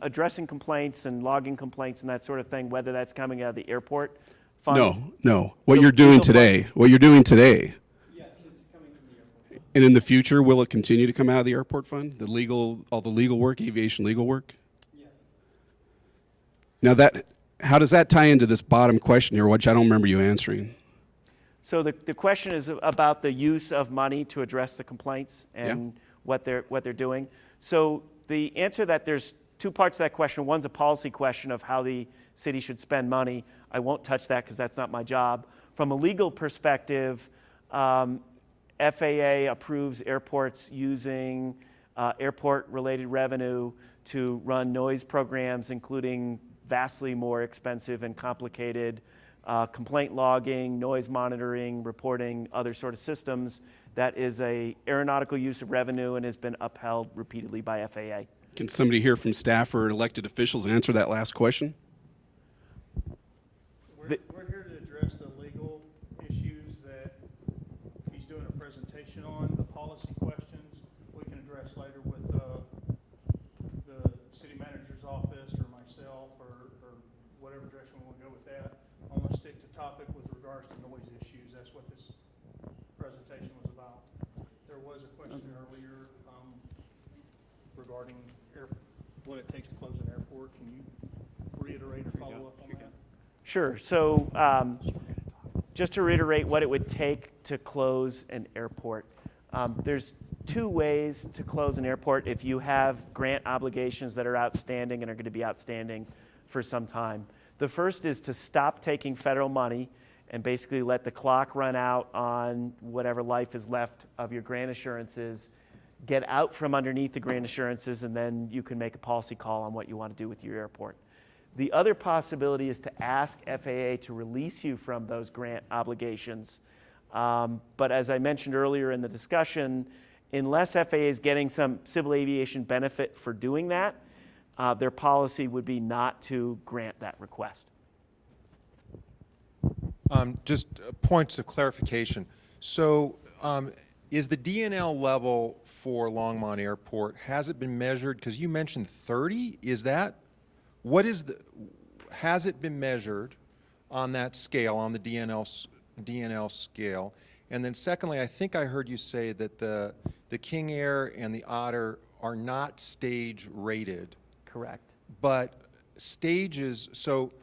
addressing complaints and logging complaints and that sort of thing, whether that's coming out of the airport fund? No. What you're doing today. What you're doing today. Yes, it's coming from the airport. And in the future, will it continue to come out of the airport fund? All the legal work, aviation legal work? Yes. Now how does that tie into this bottom question here, which I don't remember you answering? So the question is about the use of money to address the complaints and what they're doing. So the answer that there's two parts to that question. One's a policy question of how the city should spend money. I won't touch that because that's not my job. From a legal perspective, FAA approves airports using airport-related revenue to run noise programs, including vastly more expensive and complicated complaint logging, noise monitoring, reporting, other sort of systems. That is a aeronautical use of revenue and has been upheld repeatedly by FAA. Can somebody here from staff or elected officials answer that last question? We're here to address the legal issues that he's doing a presentation on. The policy questions we can address later with the city manager's office or myself or whatever direction we want to go with that. I want to stick to topic with regards to noise issues. That's what this presentation was about. There was a question earlier regarding what it takes to close an airport. Can you reiterate or follow up on that? Sure. So just to reiterate what it would take to close an airport. There's two ways to close an airport if you have grant obligations that are outstanding and are going to be outstanding for some time. The first is to stop taking federal money and basically let the clock run out on whatever life is left of your grant assurances, get out from underneath the grant assurances, and then you can make a policy call on what you want to do with your airport. The other possibility is to ask FAA to release you from those grant obligations. But as I mentioned earlier in the discussion, unless FAA is getting some civil aviation benefit for doing that, their policy would be not to grant that request. Just points of clarification. So is the DNL level for Longmont Airport, has it been measured? Because you mentioned 30. Is that, has it been measured on that scale, on the DNL scale? And then secondly, I think I heard you say that the King Air and the Otter are not stage rated. Correct. But stages, so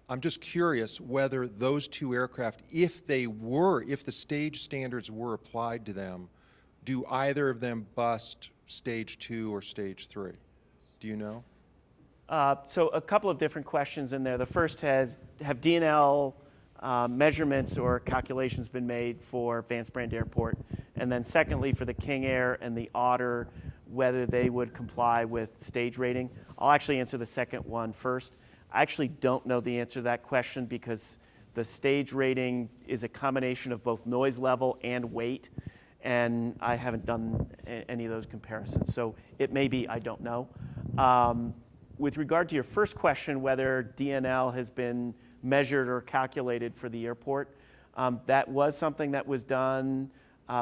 I'm just curious whether those two aircraft, if the stage standards were applied to them, do either of them bust stage 2 or stage 3? Do you know? So a couple of different questions in there. The first have DNL measurements or calculations been made for Vance Brand Airport? And then secondly, for the King Air and the Otter, whether they would comply with stage rating. I'll actually answer the second one first. I actually don't know the answer to that question because the stage rating is a combination of both noise level and weight. and I haven't done any of those comparisons. So it may be, I don't know. With regard to your first question, whether DNL has been measured or calculated for the airport, that was something that was done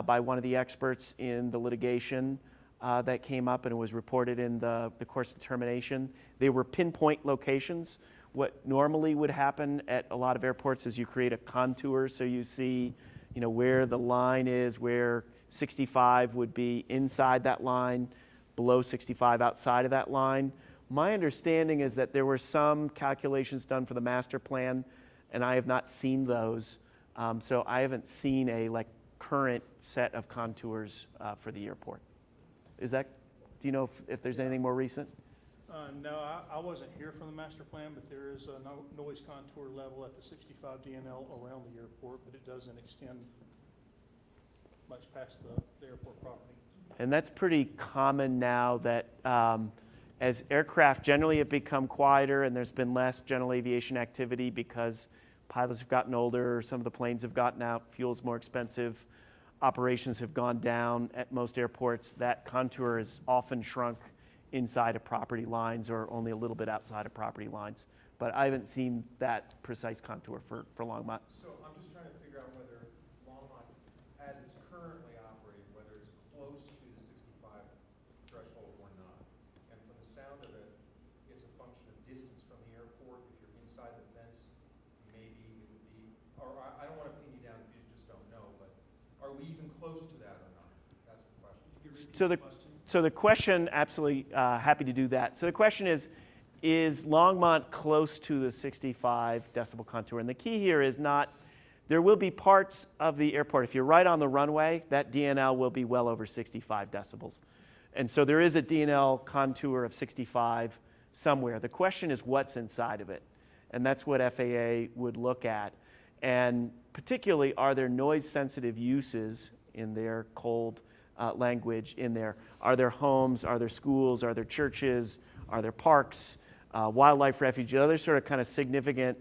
by one of the experts in the litigation that came up, and it was reported in the course determination. They were pinpoint locations. What normally would happen at a lot of airports is you create a contour, so you see, where the line is, where 65 would be inside that line, below 65 outside of that line. My understanding is that there were some calculations done for the master plan, and I have not seen those. So I haven't seen a current set of contours for the airport. Do you know if there's anything more recent? No, I wasn't here for the master plan, but there is a noise contour level at the 65 DNL around the airport, but it doesn't extend much past the airport property. And that's pretty common now that as aircraft generally have become quieter and there's been less general aviation activity because pilots have gotten older, some of the planes have gotten out, fuel's more expensive, operations have gone down at most airports, that contour is often shrunk inside of property lines or only a little bit outside of property lines. But I haven't seen that precise contour for Longmont. So I'm just trying to figure out whether Longmont, as it's currently operating, whether it's close to the 65 threshold or not. And from the sound of it, it's a function of distance from the airport. If you're inside the fence, maybe it would be, or I don't want to pin you down if you just don't know, but are we even close to that or not? That's the question. So the question, absolutely happy to do that. So the question is Longmont close to the 65 decibel contour? And the key here is not, there will be parts of the airport, if you're right on the runway, that DNL will be well over 65 decibels. And so there is a DNL contour of 65 somewhere. The question is what's inside of it. And that's what FAA would look at. And particularly, are there noise-sensitive uses in their cold language in there? Are there homes? Are there schools? Are there churches? Are there parks? Wildlife refuge? Other sort of kind of significant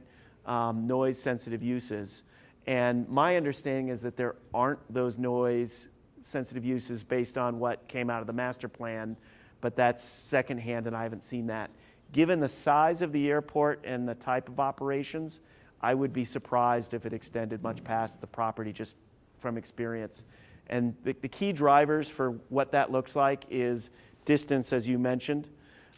noise-sensitive uses. And my understanding is that there aren't those noise-sensitive uses based on what came out of the master plan, but that's secondhand, and I haven't seen that. Given the size of the airport and the type of operations, I would be surprised if it extended much past the property just from experience. And the key drivers for what that looks like is distance, as you mentioned,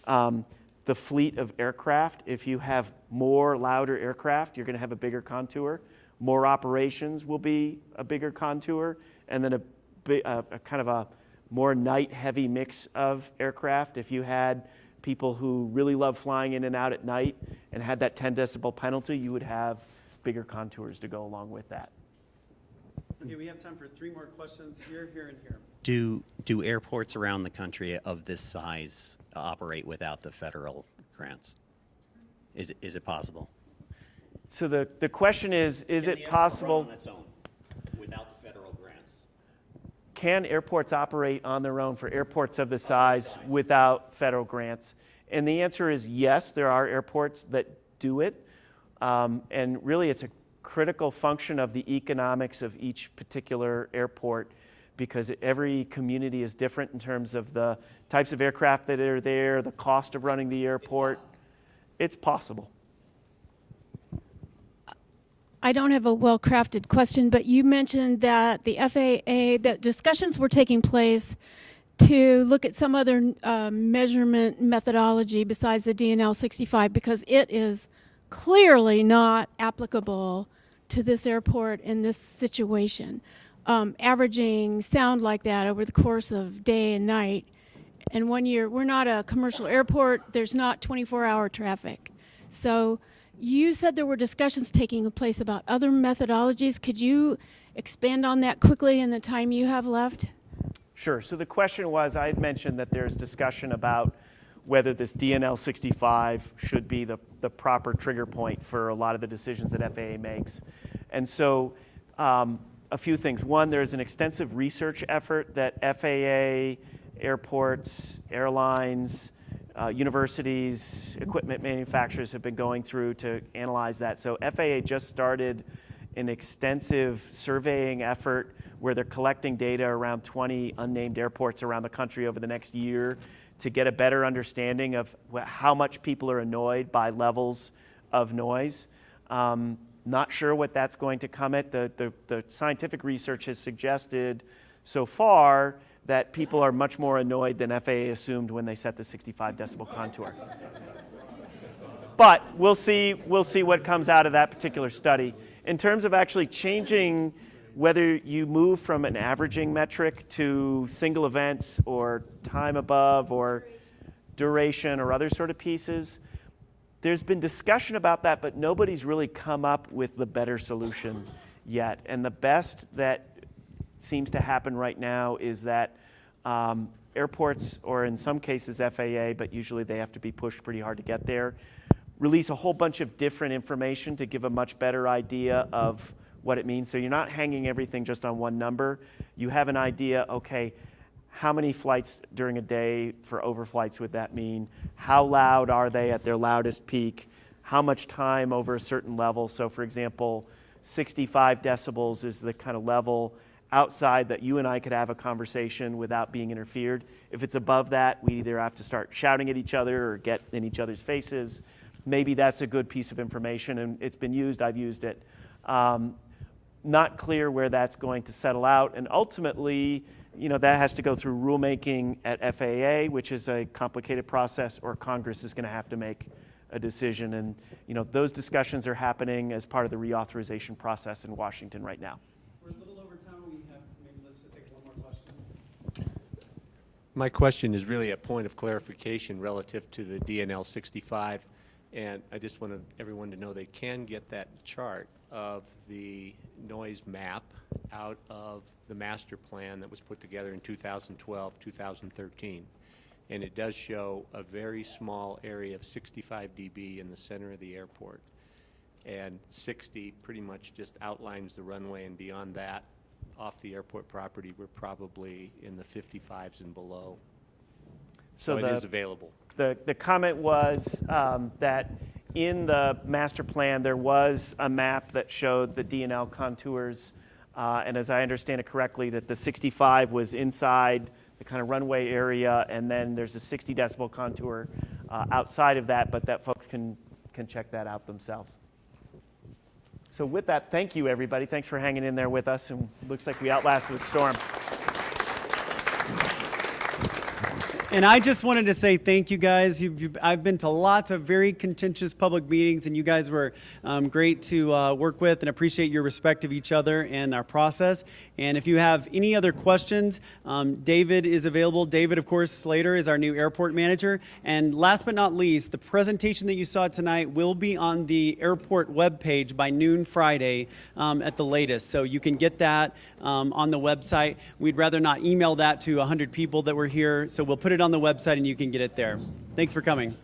the fleet of aircraft. If you have more louder aircraft, you're going to have a bigger contour. More operations will be a bigger contour, and then a kind of a more night-heavy mix of aircraft. If you had people who really love flying in and out at night and had that 10 decibel penalty, you would have bigger contours to go along with that. Okay, we have time for 3 more questions here, here, and here. Do airports around the country of this size operate without the federal grants? Is it possible? So the question is it possible? On its own, without the federal grants? Can airports operate on their own for airports of this size without federal grants? And the answer is yes, there are airports that do it. And really it's a critical function of the economics of each particular airport because every community is different in terms of the types of aircraft that are there, the cost of running the airport. It's possible. I don't have a well-crafted question, but you mentioned that the FAA, that discussions were taking place to look at some other measurement methodology besides the DNL 65 because it is clearly not applicable to this airport in this situation. Averaging sound like that over the course of day and night. And we're not a commercial airport, there's not 24-hour traffic. So you said there were discussions taking place about other methodologies. Could you expand on that quickly in the time you have left? Sure. So the question was, I had mentioned that there's discussion about whether this DNL 65 should be the proper trigger point for a lot of the decisions that FAA makes. And so a few things. One, there's an extensive research effort that FAA, airports, airlines, universities, equipment manufacturers have been going through to analyze that. So FAA just started an extensive surveying effort where they're collecting data around 20 unnamed airports around the country over the next year to get a better understanding of how much people are annoyed by levels of noise. Not sure what that's going to come at. The scientific research has suggested so far that people are much more annoyed than FAA assumed when they set the 65 decibel contour. But we'll see what comes out of that particular study. In terms of actually changing whether you move from an averaging metric to single events or time above or duration or other sort of pieces, there's been discussion about that, but nobody's really come up with the better solution yet. And the best that seems to happen right now is that airports, or in some cases FAA, but usually they have to be pushed pretty hard to get there, release a whole bunch of different information to give a much better idea of what it means. So you're not hanging everything just on one number. You have an idea, okay, how many flights during a day for overflights would that mean? How loud are they at their loudest peak? How much time over a certain level? So for example, 65 decibels is the kind of level outside that you and I could have a conversation without being interfered. If it's above that, we either have to start shouting at each other or get in each other's faces. Maybe that's a good piece of information, and it's been used, I've used it. Not clear where that's going to settle out, and ultimately, that has to go through rulemaking at FAA, which is a complicated process, or Congress is going to have to make a decision. And those discussions are happening as part of the reauthorization process in Washington right now. We're a little over time. Let's just take one more question. My question is really a point of clarification relative to the DNL 65, and I just want everyone to know they can get that chart of the noise map out of the master plan that was put together in 2012, 2013. And it does show a very small area of 65 dB in the center of the airport. And 60 pretty much just outlines the runway, and beyond that, off the airport property, we're probably in the 55s and below. So it is available. The comment was that in the master plan, there was a map that showed the DNL contours, and as I understand it correctly, that the 65 was inside the kind of runway area, and then there's a 60 decibel contour outside of that, but that folks can check that out themselves. So with that, thank you, everybody. Thanks for hanging in there with us, and looks like we outlasted the storm. And I just wanted to say thank you guys. I've been to lots of very contentious public meetings, and you guys were great to work with, and appreciate your respect of each other and our process. And if you have any other questions, David is available. David, of course, Slater is our new airport manager. And last but not least, the presentation that you saw tonight will be on the airport webpage by noon Friday at the latest. So you can get that on the website. We'd rather not email that to 100 people that were here, so we'll put it on the website and you can get it there. Thanks for coming.